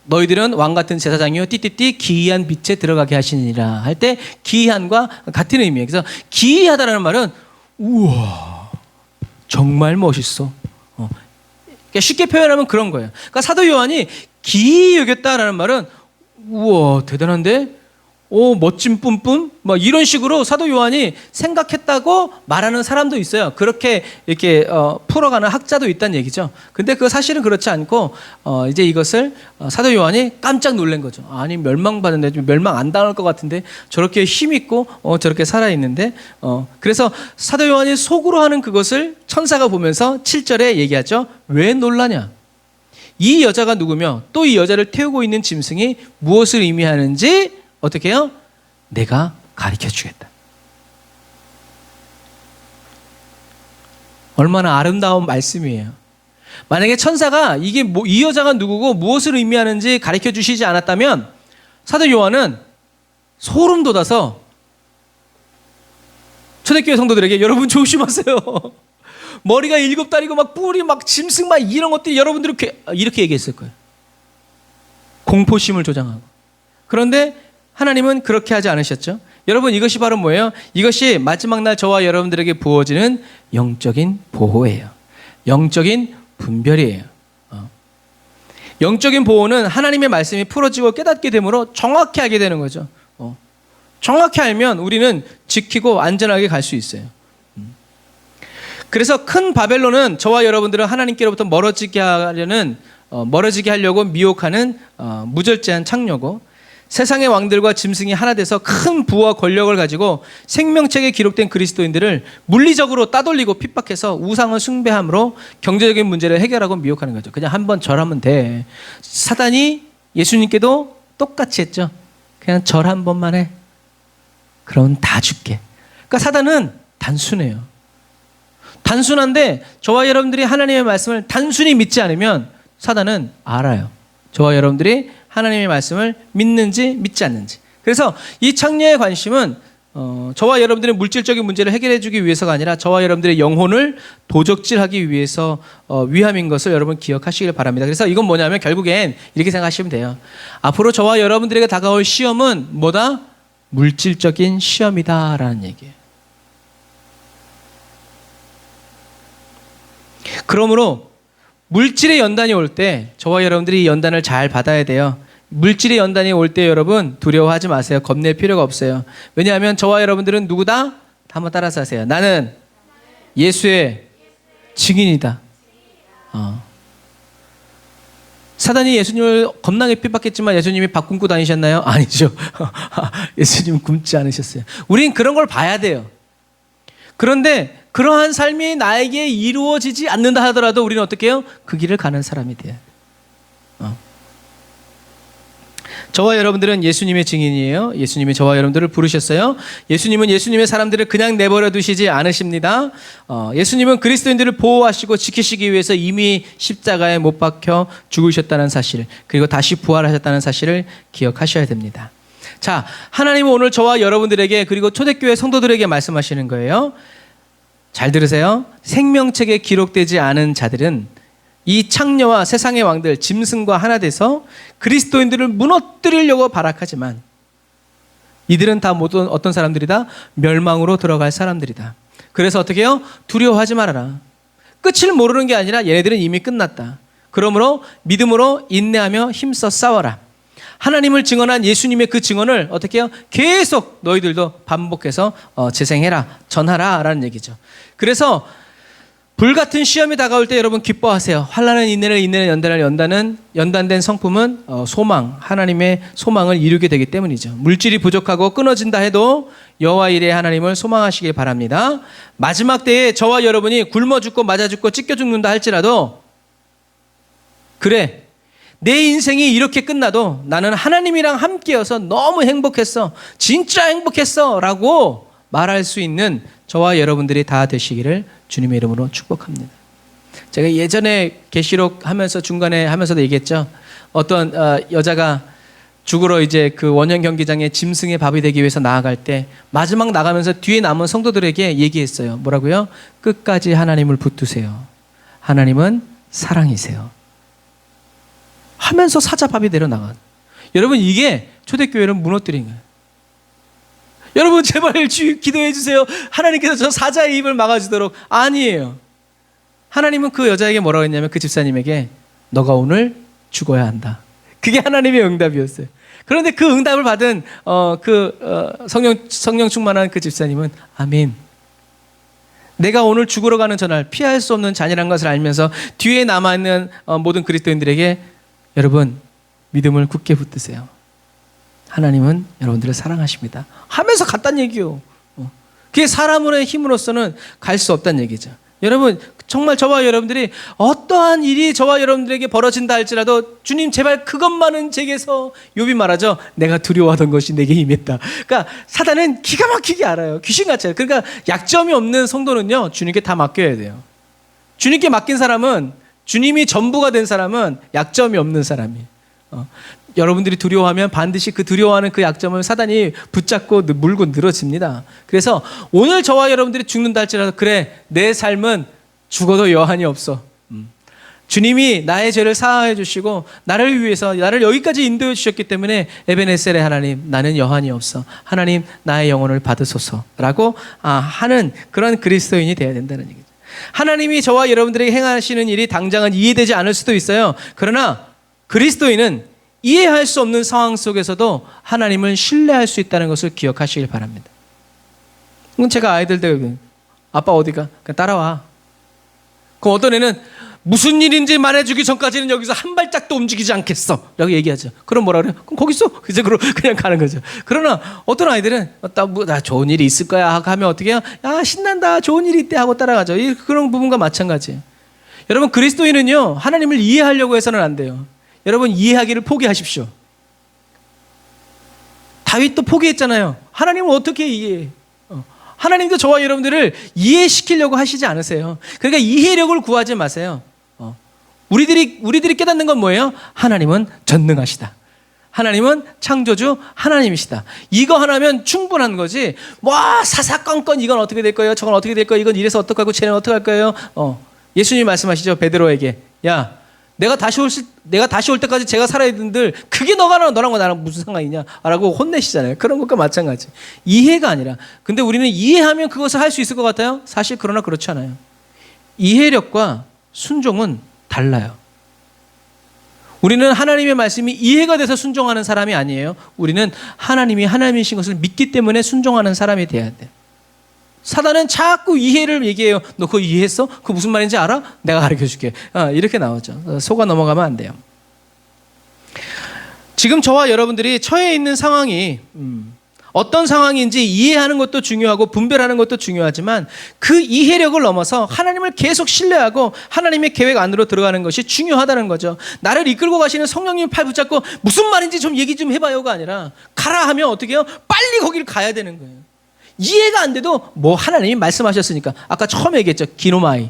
너희들은 왕 같은 제사장이요 띠띠띠 기이한 빛에 들어가게 하시니라 할 때 기이한과 같은 의미예요. 그래서 기이하다라는 말은 우와 정말 멋있어. 그러니까 쉽게 표현하면 그런 거예요. 그러니까 사도 요한이 기이 여겼다라는 말은 우와 대단한데? 오 멋진 뿜뿜? 막 이런 식으로 사도 요한이 생각했다고 말하는 사람도 있어요. 그렇게 이렇게 풀어가는 학자도 있다는 얘기죠. 근데 그 사실은 그렇지 않고 이제 이것을 사도 요한이 깜짝 놀란 거죠. 아니 멸망받는데 좀 멸망 안 당할 것 같은데 저렇게 힘 있고 저렇게 살아 있는데 그래서 사도 요한이 속으로 하는 그것을 천사가 보면서 7절에 얘기하죠. 왜 놀라냐? 이 여자가 누구며 또 이 여자를 태우고 있는 짐승이 무엇을 의미하는지 어떻게 해요? 내가 가르쳐 주겠다. 얼마나 아름다운 말씀이에요. 만약에 천사가 이게 이 여자가 누구고 무엇을 의미하는지 가르쳐 주시지 않았다면 사도 요한은 소름 돋아서 초대교회 성도들에게 여러분 조심하세요. 머리가 7다리고 막 뿔이 막 짐승 막 이런 것들이 여러분들 이렇게 얘기했을 거예요. 공포심을 조장하고. 그런데 하나님은 그렇게 하지 않으셨죠. 여러분 이것이 바로 뭐예요? 이것이 마지막 날 저와 여러분들에게 부어지는 영적인 보호예요. 영적인 분별이에요. 영적인 보호는 하나님의 말씀이 풀어지고 깨닫게 되므로 정확히 알게 되는 거죠. 정확히 알면 우리는 지키고 안전하게 갈 수 있어요. 그래서 큰 바벨론은 저와 여러분들을 하나님께로부터 멀어지게 하려고 미혹하는 무절제한 창녀고, 세상의 왕들과 짐승이 하나 돼서 큰 부와 권력을 가지고 생명책에 기록된 그리스도인들을 물리적으로 따돌리고 핍박해서 우상을 숭배함으로 경제적인 문제를 해결하고 미혹하는 거죠. 그냥 한번 절하면 돼. 사단이 예수님께도 똑같이 했죠. 그냥 절 한 번만 해. 그럼 다 줄게. 그러니까 사단은 단순해요. 단순한데 저와 여러분들이 하나님의 말씀을 단순히 믿지 않으면 사단은 알아요. 저와 여러분들이 하나님의 말씀을 믿는지 믿지 않는지. 그래서 이 창녀의 관심은 저와 여러분들의 물질적인 문제를 해결해 주기 위해서가 아니라 저와 여러분들의 영혼을 도적질하기 위해서 위함인 것을 여러분 기억하시길 바랍니다. 그래서 이건 뭐냐면 결국엔 이렇게 생각하시면 돼요. 앞으로 저와 여러분들에게 다가올 시험은 뭐다? 물질적인 시험이다라는 얘기예요. 그러므로 물질의 연단이 올 때 저와 여러분들이 이 연단을 잘 받아야 돼요. 물질의 연단이 올 때 여러분 두려워하지 마세요. 겁낼 필요가 없어요. 왜냐하면 저와 여러분들은 누구다? 한번 따라서 하세요. 나는 예수의 증인이다. 사단이 예수님을 겁나게 핍박했지만 예수님이 밥 굶고 다니셨나요? 아니죠. 예수님은 굶지 않으셨어요. 우린 그런 걸 봐야 돼요. 그런데 그러한 삶이 나에게 이루어지지 않는다 하더라도 우리는 어떻게 해요? 그 길을 가는 사람이 돼요. 저와 여러분들은 예수님의 증인이에요. 예수님이 저와 여러분들을 부르셨어요. 예수님은 예수님의 사람들을 그냥 내버려 두시지 않으십니다. 예수님은 그리스도인들을 보호하시고 지키시기 위해서 이미 십자가에 못 박혀 죽으셨다는 사실, 그리고 다시 부활하셨다는 사실을 기억하셔야 됩니다. 자, 하나님은 오늘 저와 여러분들에게 그리고 초대교회 성도들에게 말씀하시는 거예요. 잘 들으세요. 생명책에 기록되지 않은 자들은 이 창녀와 세상의 왕들, 짐승과 하나 돼서 그리스도인들을 무너뜨리려고 발악하지만 이들은 다 모두 어떤 사람들이다? 멸망으로 들어갈 사람들이다. 그래서 어떻게 해요? 두려워하지 말아라. 끝을 모르는 게 아니라 얘네들은 이미 끝났다. 그러므로 믿음으로 인내하며 힘써 싸워라. 하나님을 증언한 예수님의 그 증언을 어떻게 해요? 계속 너희들도 반복해서 재생해라, 전하라 라는 얘기죠. 그래서 불같은 시험이 다가올 때 여러분 기뻐하세요. 환난은 인내를, 인내는 연단을, 연단된 성품은 소망, 하나님의 소망을 이루게 되기 때문이죠. 물질이 부족하고 끊어진다 해도 여호와 이레 하나님을 소망하시길 바랍니다. 마지막 때에 저와 여러분이 굶어 죽고 맞아 죽고 찢겨 죽는다 할지라도 그래, 내 인생이 이렇게 끝나도 나는 하나님이랑 함께여서 너무 행복했어, 진짜 행복했어 라고 말할 수 있는 저와 여러분들이 다 되시기를 주님의 이름으로 축복합니다. 제가 예전에 계시록 하면서 중간에 하면서도 얘기했죠. 어떤 여자가 죽으러 이제 그 원형 경기장에 짐승의 밥이 되기 위해서 나아갈 때 마지막 나가면서 뒤에 남은 성도들에게 얘기했어요. 뭐라고요? 끝까지 하나님을 붙드세요. 하나님은 사랑이세요. 하면서 사자밥이 내려나가. 여러분 이게 초대교회를 무너뜨린 거예요. 여러분 제발 기도해 주세요. 하나님께서 저 사자의 입을 막아주도록. 아니에요. 하나님은 그 여자에게 뭐라고 했냐면 그 집사님에게 너가 오늘 죽어야 한다. 그게 하나님의 응답이었어요. 그런데 그 응답을 받은 성령 충만한 그 집사님은 아멘. 내가 오늘 죽으러 가는 저날 피할 수 없는 잔이라는 것을 알면서 뒤에 남아있는 모든 그리스도인들에게 여러분 믿음을 굳게 붙드세요. 하나님은 여러분들을 사랑하십니다. 하면서 갔단 얘기요. 그게 사람의 힘으로서는 갈 수 없다는 얘기죠. 여러분 정말 저와 여러분들이 어떠한 일이 저와 여러분들에게 벌어진다 할지라도 주님 제발 그것만은 제게서 욥이 말하죠. 내가 두려워하던 것이 내게 임했다. 그러니까 사단은 기가 막히게 알아요. 귀신같이. 그러니까 약점이 없는 성도는요 주님께 다 맡겨야 돼요. 주님께 맡긴 사람은 주님이 전부가 된 사람은 약점이 없는 사람이에요. 여러분들이 두려워하면 반드시 그 두려워하는 그 약점을 사단이 붙잡고 물고 늘어집니다. 그래서 오늘 저와 여러분들이 죽는다 할지라도 그래 내 삶은 죽어도 여한이 없어. 주님이 나의 죄를 사하여 주시고 나를 위해서 나를 여기까지 인도해 주셨기 때문에 에베네셀의 하나님 나는 여한이 없어. 하나님 나의 영혼을 받으소서라고 하는 그런 그리스도인이 되어야 된다는 얘기죠. 하나님이 저와 여러분들에게 행하시는 일이 당장은 이해되지 않을 수도 있어요. 그러나 그리스도인은 이해할 수 없는 상황 속에서도 하나님을 신뢰할 수 있다는 것을 기억하시길 바랍니다. 제가 아이들 아빠 어디가? 그냥 따라와. 그럼 어떤 애는 무슨 일인지 말해주기 전까지는 여기서 한 발짝도 움직이지 않겠어 라고 얘기하죠. 그럼 뭐라 그래요? 그럼 거기 있어. 그냥 가는 거죠. 그러나 어떤 아이들은 나 좋은 일이 있을 거야 하면 어떻게 해요? 야 신난다 좋은 일이 있대 하고 따라가죠. 그런 부분과 마찬가지예요. 여러분 그리스도인은요 하나님을 이해하려고 해서는 안 돼요. 여러분 이해하기를 포기하십시오. 다윗도 포기했잖아요. 하나님을 어떻게 이해해? 하나님도 저와 여러분들을 이해시키려고 하시지 않으세요. 그러니까 이해력을 구하지 마세요. 우리들이 깨닫는 건 뭐예요? 하나님은 전능하시다. 하나님은 창조주 하나님이시다. 이거 하나면 충분한 거지. 사사건건 이건 어떻게 될 거예요? 저건 어떻게 될 거예요? 이건 이래서 어떡하고 쟤는 어떡할 거예요? 예수님 말씀하시죠. 베드로에게 야 내가 다시 올 때까지 제가 살아야 되는들 그게 너랑 나랑 무슨 상관이냐 라고 혼내시잖아요. 그런 것과 마찬가지. 이해가 아니라 근데 우리는 이해하면 그것을 할 수 있을 것 같아요? 사실 그러나 그렇지 않아요. 이해력과 순종은 달라요. 우리는 하나님의 말씀이 이해가 돼서 순종하는 사람이 아니에요. 우리는 하나님이 하나님이신 것을 믿기 때문에 순종하는 사람이 돼야 돼요. 사단은 자꾸 이해를 얘기해요. 너 그거 이해했어? 그거 무슨 말인지 알아? 내가 가르쳐줄게. 이렇게 나오죠. 속아 넘어가면 안 돼요. 지금 저와 여러분들이 처해 있는 상황이 어떤 상황인지 이해하는 것도 중요하고 분별하는 것도 중요하지만 그 이해력을 넘어서 하나님을 계속 신뢰하고 하나님의 계획 안으로 들어가는 것이 중요하다는 거죠. 나를 이끌고 가시는 성령님 팔 붙잡고 무슨 말인지 좀 얘기 좀 해봐요가 아니라 가라 하면 어떻게 해요? 빨리 거기를 가야 되는 거예요. 이해가 안 돼도 하나님이 말씀하셨으니까 아까 처음에 얘기했죠. 기노마이.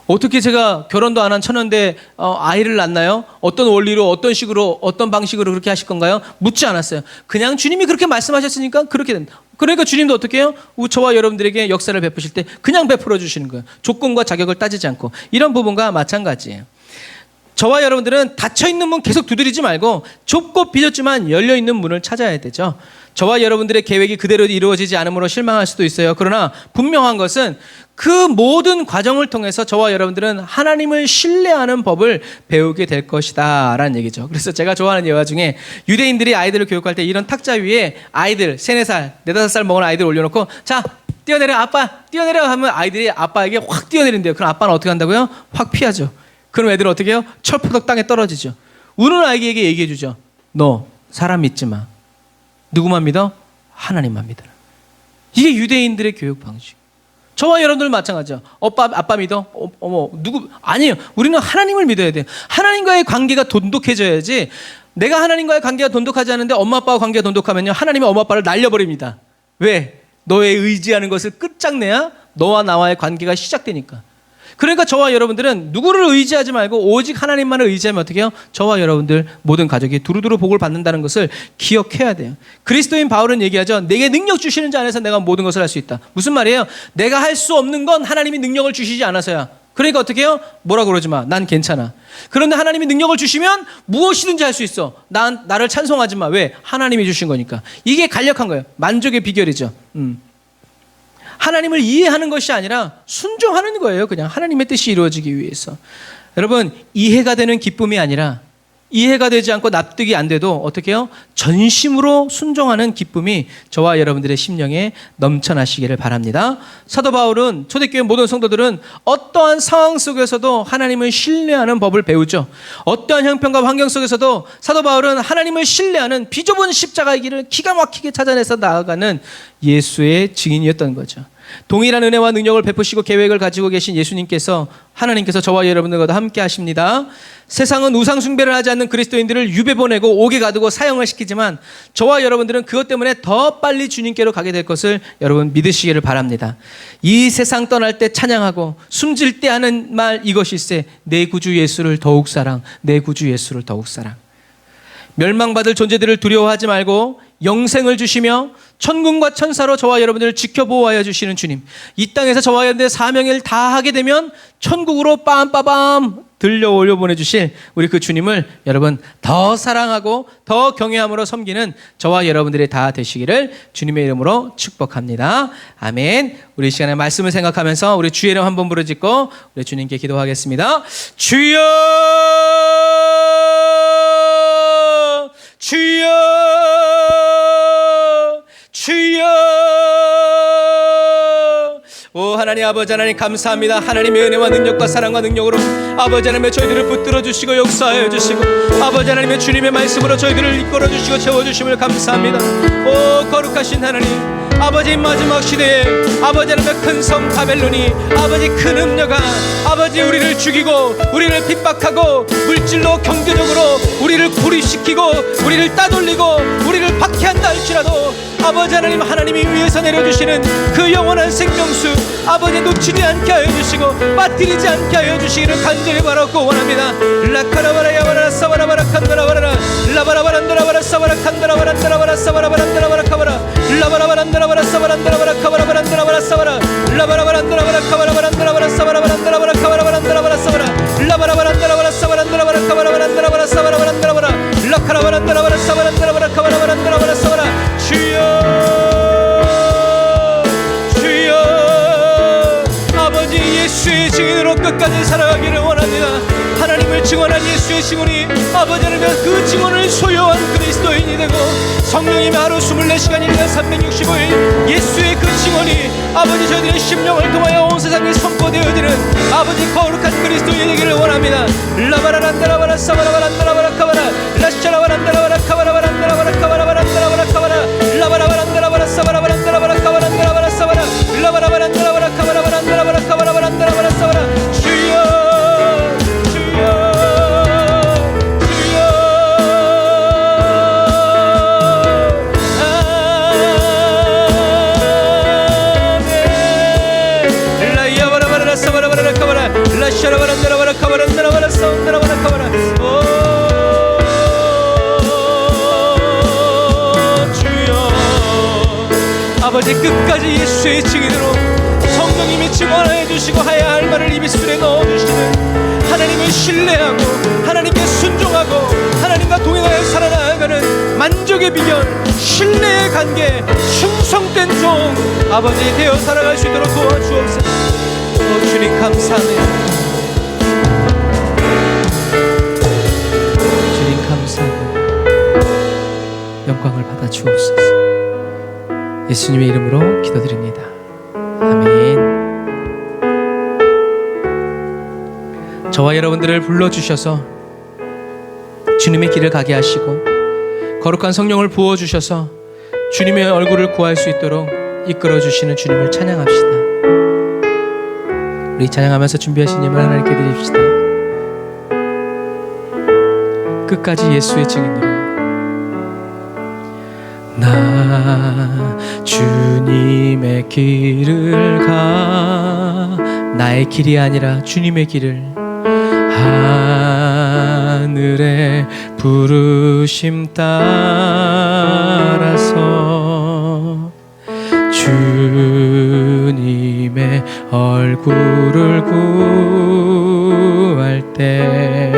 어떻게 제가 결혼도 안 한 처녀인데 아이를 낳나요? 어떤 원리로 어떤 식으로 어떤 방식으로 그렇게 하실 건가요? 묻지 않았어요. 그냥 주님이 그렇게 말씀하셨으니까 그렇게 된다. 그러니까 주님도 어떻게 해요? 저와 여러분들에게 역사를 베푸실 때 그냥 베풀어 주시는 거예요. 조건과 자격을 따지지 않고. 이런 부분과 마찬가지예요. 저와 여러분들은 닫혀있는 문 계속 두드리지 말고 좁고 비었지만 열려있는 문을 찾아야 되죠. 저와 여러분들의 계획이 그대로 이루어지지 않음으로 실망할 수도 있어요. 그러나 분명한 것은 그 모든 과정을 통해서 저와 여러분들은 하나님을 신뢰하는 법을 배우게 될 것이다 라는 얘기죠. 그래서 제가 좋아하는 예화 중에 유대인들이 아이들을 교육할 때 이런 탁자 위에 아이들 3, 4살, 4, 5살 먹은 아이들 올려놓고 자 뛰어내려 아빠 뛰어내려 하면 아이들이 아빠에게 확 뛰어내린대요. 그럼 아빠는 어떻게 한다고요? 확 피하죠. 그럼 애들은 어떻게 해요? 철푸덕 땅에 떨어지죠. 우는 아이에게 얘기해 주죠. 너 사람 믿지 마. 누구만 믿어? 하나님만 믿어라. 이게 유대인들의 교육 방식. 저와 여러분들 마찬가지죠. 아빠 믿어? 누구? 아니에요. 우리는 하나님을 믿어야 돼요. 하나님과의 관계가 돈독해져야지. 내가 하나님과의 관계가 돈독하지 않은데 엄마 아빠와 관계가 돈독하면요 하나님은 엄마 아빠를 날려버립니다. 왜? 너의 의지하는 것을 끝장내야 너와 나와의 관계가 시작되니까. 그러니까 저와 여러분들은 누구를 의지하지 말고 오직 하나님만을 의지하면 어떻게 해요? 저와 여러분들 모든 가족이 두루두루 복을 받는다는 것을 기억해야 돼요. 그리스도인 바울은 얘기하죠. 내게 능력 주시는 자 안에서 내가 모든 것을 할 수 있다. 무슨 말이에요? 내가 할 수 없는 건 하나님이 능력을 주시지 않아서야. 그러니까 어떻게 해요? 뭐라 그러지 마. 난 괜찮아. 그런데 하나님이 능력을 주시면 무엇이든지 할 수 있어. 나를 찬송하지 마. 왜? 하나님이 주신 거니까. 이게 간략한 거예요. 만족의 비결이죠. 하나님을 이해하는 것이 아니라 순종하는 거예요. 그냥 하나님의 뜻이 이루어지기 위해서. 여러분 이해가 되는 기쁨이 아니라 이해가 되지 않고 납득이 안 돼도 어떻게 해요? 전심으로 순종하는 기쁨이 저와 여러분들의 심령에 넘쳐나시기를 바랍니다. 사도 바울은 초대교회 모든 성도들은 어떠한 상황 속에서도 하나님을 신뢰하는 법을 배우죠. 어떠한 형편과 환경 속에서도 사도 바울은 하나님을 신뢰하는 비좁은 십자가의 길을 기가 막히게 찾아내서 나아가는 예수의 증인이었던 거죠. 동일한 은혜와 능력을 베푸시고 계획을 가지고 계신 예수님께서, 하나님께서 저와 여러분들과도 함께 하십니다. 세상은 우상 숭배를 하지 않는 그리스도인들을 유배 보내고 옥에 가두고 사형을 시키지만 저와 여러분들은 그것 때문에 더 빨리 주님께로 가게 될 것을 여러분 믿으시기를 바랍니다. 이 세상 떠날 때 찬양하고 숨질 때 하는 말 이것일세, 내 구주 예수를 더욱 사랑, 내 구주 예수를 더욱 사랑. 멸망받을 존재들을 두려워하지 말고 영생을 주시며 천군과 천사로 저와 여러분들을 지켜보호하여 주시는 주님, 이 땅에서 저와 여러분들의 사명을 다 하게 되면 천국으로 빰빠밤 들려 올려 보내주실 우리 그 주님을 여러분 더 사랑하고 더 경외함으로 섬기는 저와 여러분들이 다 되시기를 주님의 이름으로 축복합니다. 아멘. 우리 이 시간에 말씀을 생각하면서 우리 주의 이름 한번 부르짖고 우리 주님께 기도하겠습니다. 주여, 주여, 주여. 오 하나님, 아버지 하나님 감사합니다. 하나님의 은혜와 능력과 사랑과 능력으로 아버지 하나님의 저희들을 붙들어 주시고 역사하여 주시고 아버지 하나님의 주님의 말씀으로 저희들을 이끌어 주시고 채워주심을 감사합니다. 오 거룩하신 하나님, 아버지 마지막 시대에 아버지 하나님의 큰 성 바벨론이 아버지 큰 음녀가 아버지 우리를 죽이고 우리를 핍박하고 물질로 경제적으로 우리를 고립시키고 우리를 따돌리고 우리를 박해한다 할지라도 아버지 하나님, 하나님이 위에서 내려주시는 그 영원한 생명수 아버지 놓치지 않게 하여 주시고 빠뜨리지 않게 하여 주시기를 간절히 바라고 원합니다. 라카라바라야바라 사바라바라 칸다라바라 라바라바란다라바라 사바라 칸다라바란다라바라 사바라바란다라바라 카바라 라바라바란다라바라 사바란다라바라 카바라바란다라바라 사바라 라바라바란다라바라 카바라바란다라바라 사바라바란다라바라 카바라바란다라바라 사바라 라바라바란다라바라 사바란다라바라 카바라바란다라바라 사바라바란다라바라 라카라바란다라바라 사바란다라바라 카바라바란다라바라 사바라. 주여, 주여, 아버지 예수의 증인으로 끝까지 살아가기를 원합니다. 하나님을 증언한 예수의 증언이 아버지 하나님 그 증언을 소유한 그리스도인이 되고 성령님의 하루 24시간 1년 365일 예수의 그 증언이 아버지 저희들의 심령을 통하여 온 세상에 선포되어지는 아버지 거룩한 그리스도인이 되기를 원합니다. 라바라란다라바라 사바라바란다라바라 카바라 라샤라바란다라바라 카바라바란다라바라 카바라바란다라바라 카바라 라바라바란다라바라 사바라바란다라바라 카바란다라바라 사바라 라바라바란다라바라 카바라바란다라바라 카바라바란다라바라 사바라. 주여, 샤라바란다라바라 카바란다라바라 사운다라바라 카바라. 오 주여, 아버지 끝까지 예수의 증인으로 성령님이 증언하여 주시고 하야 할 말을 입술에 넣어주시는 하나님을 신뢰하고 하나님께 순종하고 하나님과 동행하여 살아나가는 만족의 비결, 신뢰의 관계, 충성된 종 아버지 되어 살아갈 수 있도록 도와주옵소서. 오 주님 감사합니다. 주님 감사합니다. 영광을 받아 주옵소서. 예수님의 이름으로 기도드립니다. 아멘. 저와 여러분들을 불러주셔서 주님의 길을 가게 하시고 거룩한 성령을 부어주셔서 주님의 얼굴을 구할 수 있도록 이끌어주시는 주님을 찬양합시다. 우리 찬양하면서 준비하신 예물 하나님께 드립시다. 끝까지 예수의 증인으로 나 주님의 길을 가, 나의 길이 아니라 주님의 길을, 하늘의 부르심 따라서 주님의 얼굴을 구할 때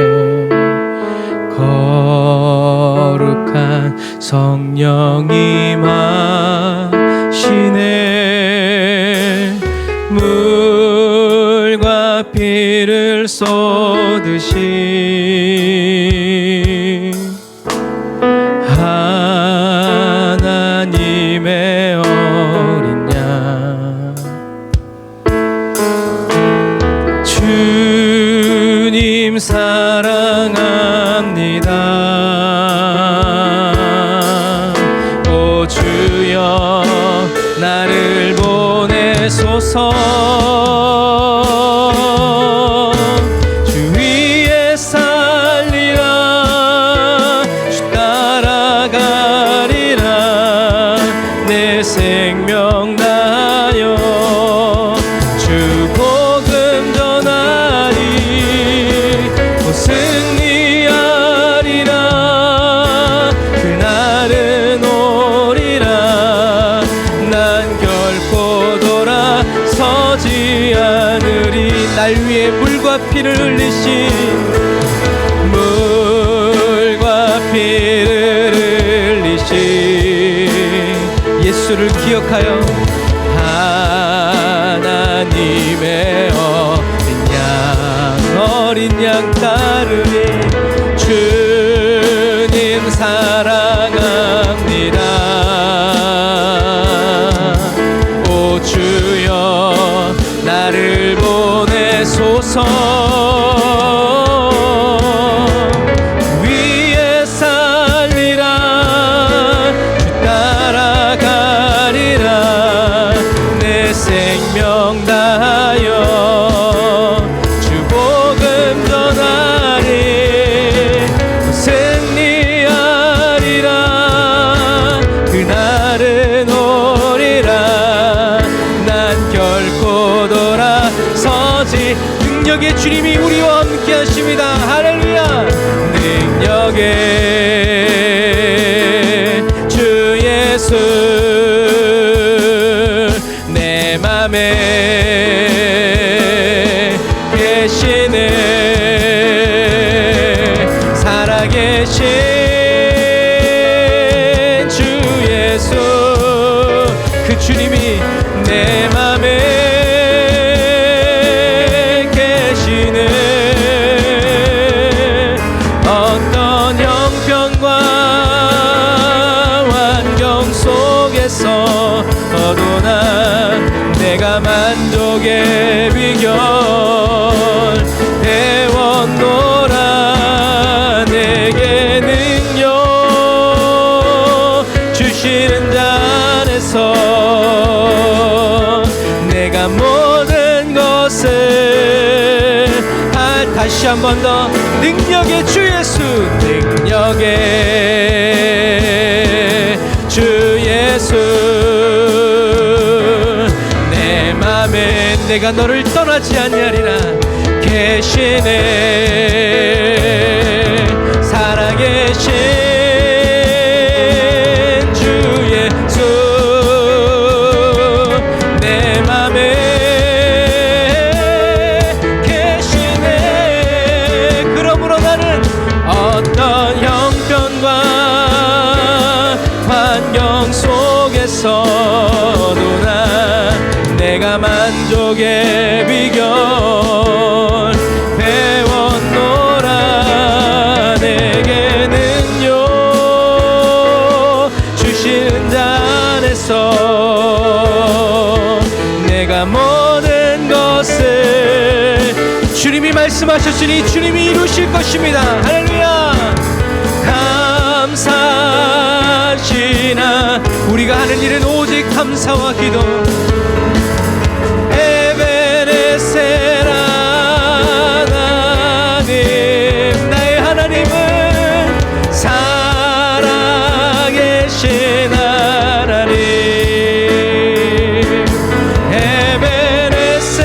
거룩한 성령이 마시네. 물과 피를 쏟으신 주여 나를 보내소서. 주 위에 살리라 주 따라가리라 내 생명 다하여 주 복음 전하리 곧 승리하리라 그날은 오리라 난 결코 돌아서지 않으리. 날 위해 물과 피를 흘리신 물과 피를 흘리신 예수를 기억하여 하나님의 어린 양 따르리. 주님 사랑합니다. 오 주여 나를 보내소서. 위에 살리라 주 따라가리라 내 생명 다하여 주 복음 전하리 승리하리라 그날은 오리라 난 결코 돌아서지. 능력의 주님이 우리와 함께 하십니다. 할렐루야. 능력의 주 예수 내 맘에 계시네. 살아계신 주 예수 그 주님이 내 맘에 어떤 형편과 환경 속에서도 난 내가 만족의 비결 배웠노라. 내게 능력 주시는 자 안에서 내가 모든 것을 다시 한 번 더 능력의 주 예수 능력의 주 예수 내 맘에 내가 너를 떠나지 아니하리라 계시네. 살아계신 주 예수 내 맘에 어떤 형편과 환경 속에서도 난 내가 만족의 비결 배웠노라. 내게 능력 주시는 자 안에서 내가 모든 것을 주님이 말씀하셨으니 주님이 이루실 것입니다. 할렐루야. 감사하시나 우리가 하는 일은 오직 감사와 기도. 에베네셀 하나님 나의 하나님은 살아계신 하나님. 에베네셀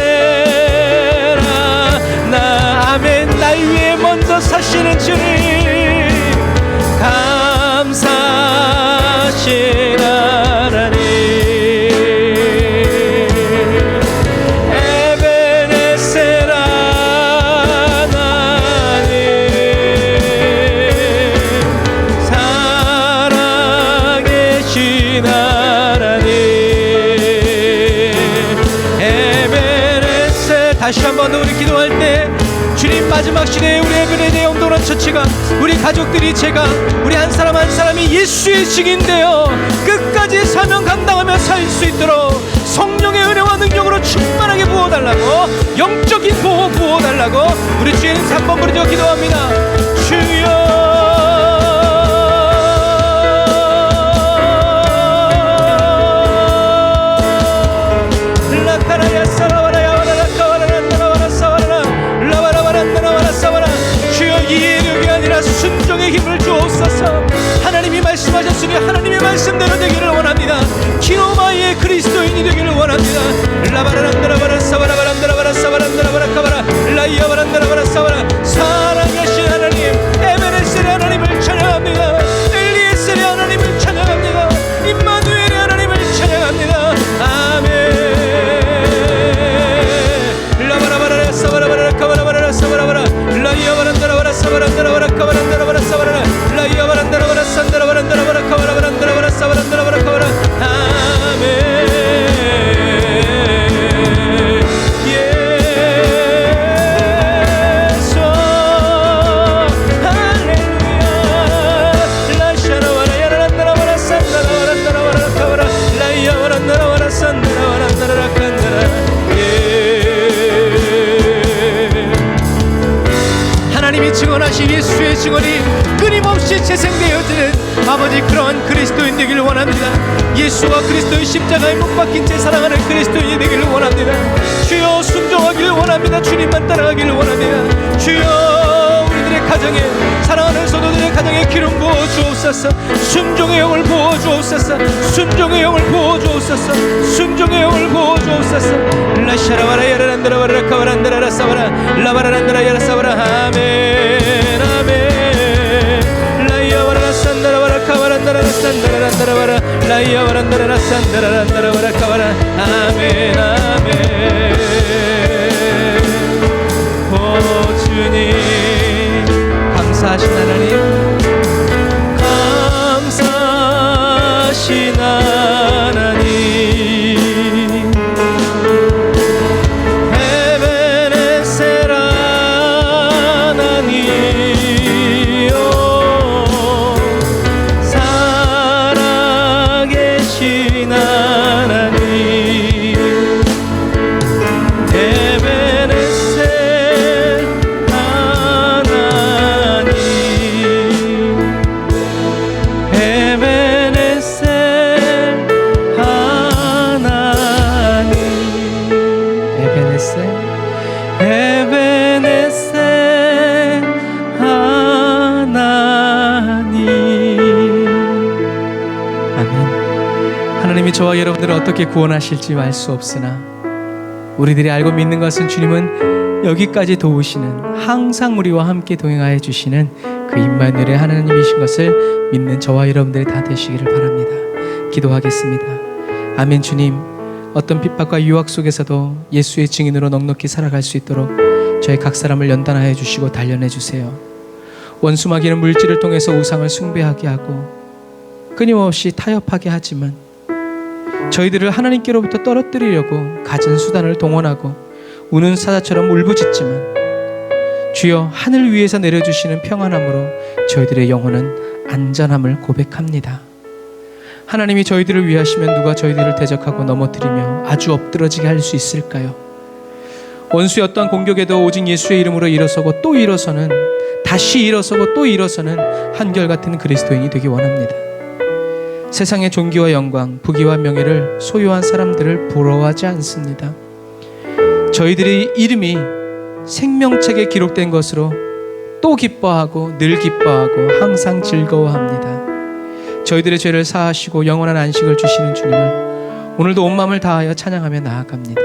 하나 아멘. 날 위해 먼저 사시는 주님 감사하신 하나님. 에베네셀 하나님 살아계신 하나님. 에베네셀 다시 한 번 더 우리 기도할 때 주님 마지막 시대에 우리 에베네셀 영도란 처치가 우리 가족들이 제가 우리 한 사람 한 사람이 예수의 증인되어 끝까지 사명 감당하며 살 수 있도록 성령의 은혜와 능력으로 충만하게 부어달라고 영적인 보호 부어달라고 우리 주의 인사 한번 부르짖어 기도합니다. 주여 재생되어지는 아버지 그러한 그리스도인 되기를 원합니다. 예수와 그리스도의 십자가에 못 박힌 채 살아가는 그리스도인이 되기를 원합니다. 주여 순종하기를 원합니다. 주님만 따라가기를 원합니다. 주여 우리들의 가정에 사랑하는 성도들의 가정에 기름 부어 주옵소서. 순종의 영을 부어 주옵소서. 순종의 영을 부어 주옵소서. 순종의 영을 부어 주옵소서. 라샤라바라 야라란다라바라 카바란다라라 사바라 라바라란다라 야라사바라 아멘 아멘 라이야바라 산다라바라 카바란다라라 산다라란다라바라 라이야바란다라라 산다라란다라바라 카바라 아멘 아멘. 오 주님 감사하신 하나님 감사하신 하나님 에베네셀 하나님 살아계신 하나님 에베네셀 하나님 에베네셀 하나님 에베네셀 하나님 아멘. 하나님이 저와 여러분들을 어떻게 구원하실지 알 수 없으나 우리들이 알고 믿는 것은 주님은 여기까지 도우시는 항상 우리와 함께 동행하여 주시는 그 임마누엘의 하나님이신 것을 믿는 저와 여러분들이 다 되시기를 바랍니다. 기도하겠습니다. 아멘. 주님 어떤 핍박과 유혹 속에서도 예수의 증인으로 넉넉히 살아갈 수 있도록 저희 각 사람을 연단하여 주시고 단련해 주세요. 원수마귀는 물질을 통해서 우상을 숭배하게 하고 끊임없이 타협하게 하지만 저희들을 하나님께로부터 떨어뜨리려고 갖은 수단을 동원하고 우는 사자처럼 울부짖지만 주여 하늘 위에서 내려주시는 평안함으로 저희들의 영혼은 안전함을 고백합니다. 하나님이 저희들을 위하시면 누가 저희들을 대적하고 넘어뜨리며 아주 엎드러지게 할 수 있을까요? 원수의 어떠한 공격에도 오직 예수의 이름으로 일어서고 또 일어서는 다시 일어서고 또 일어서는 한결같은 그리스도인이 되기 원합니다. 세상의 존귀와 영광, 부귀와 명예를 소유한 사람들을 부러워하지 않습니다. 저희들의 이름이 생명책에 기록된 것으로 또 기뻐하고 늘 기뻐하고 항상 즐거워합니다. 저희들의 죄를 사하시고 영원한 안식을 주시는 주님을 오늘도 온 마음을 다하여 찬양하며 나아갑니다.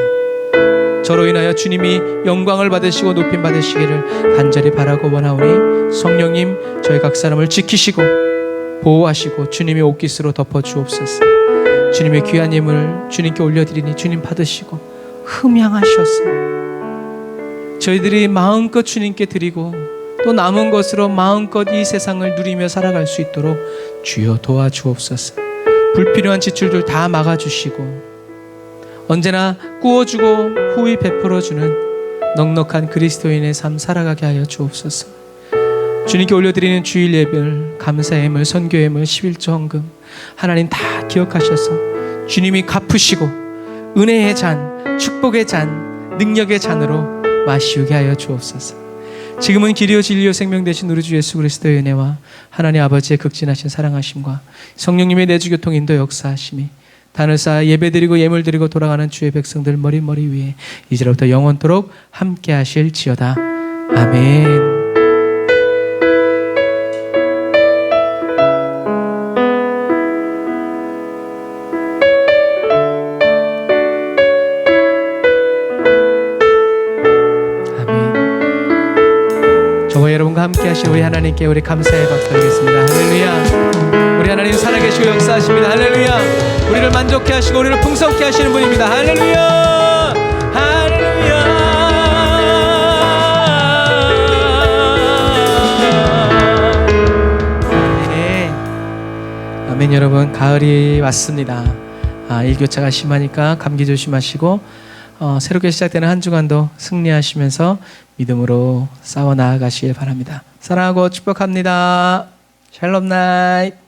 저로 인하여 주님이 영광을 받으시고 높임 받으시기를 간절히 바라고 원하오니 성령님 저희 각 사람을 지키시고 보호하시고 주님의 옷깃으로 덮어주옵소서. 주님의 귀한 예물을 주님께 올려드리니 주님 받으시고 흠양하셔서 저희들이 마음껏 주님께 드리고 또 남은 것으로 마음껏 이 세상을 누리며 살아갈 수 있도록 주여 도와주옵소서. 불필요한 지출들 다 막아주시고 언제나 꾸어주고 후히 베풀어주는 넉넉한 그리스도인의 삶 살아가게 하여 주옵소서. 주님께 올려드리는 주일 예별, 감사의 예물, 선교의 예물, 11조 헌금 하나님 다 기억하셔서 주님이 갚으시고 은혜의 잔, 축복의 잔, 능력의 잔으로 마시우게 하여 주옵소서. 지금은 길이요 진리요 생명 되신 우리 주 예수 그리스도의 은혜와 하나님 아버지의 극진하신 사랑하심과 성령님의 내주교통 인도 역사하심이 단을 쌓아 예배드리고 예물드리고 돌아가는 주의 백성들 머리 위에 이제로부터 영원토록 함께 하실지어다. 아멘. 저와 여러분과 함께 하신 우리 하나님께 우리 감사의 박수 드리겠습니다. 할렐루야. 우리 하나님 살아계시고 역사하십니다. 할렐루야. 우리를 만족케 하시고 우리를 풍성케 하시는 분입니다. 할렐루야. 할렐루야. 네. 아멘. 여러분 가을이 왔습니다. 일교차가 심하니까 감기 조심하시고 새롭게 시작되는 한 주간도 승리하시면서 믿음으로 싸워 나아가시길 바랍니다. 사랑하고 축복합니다. 샬롬 나잇.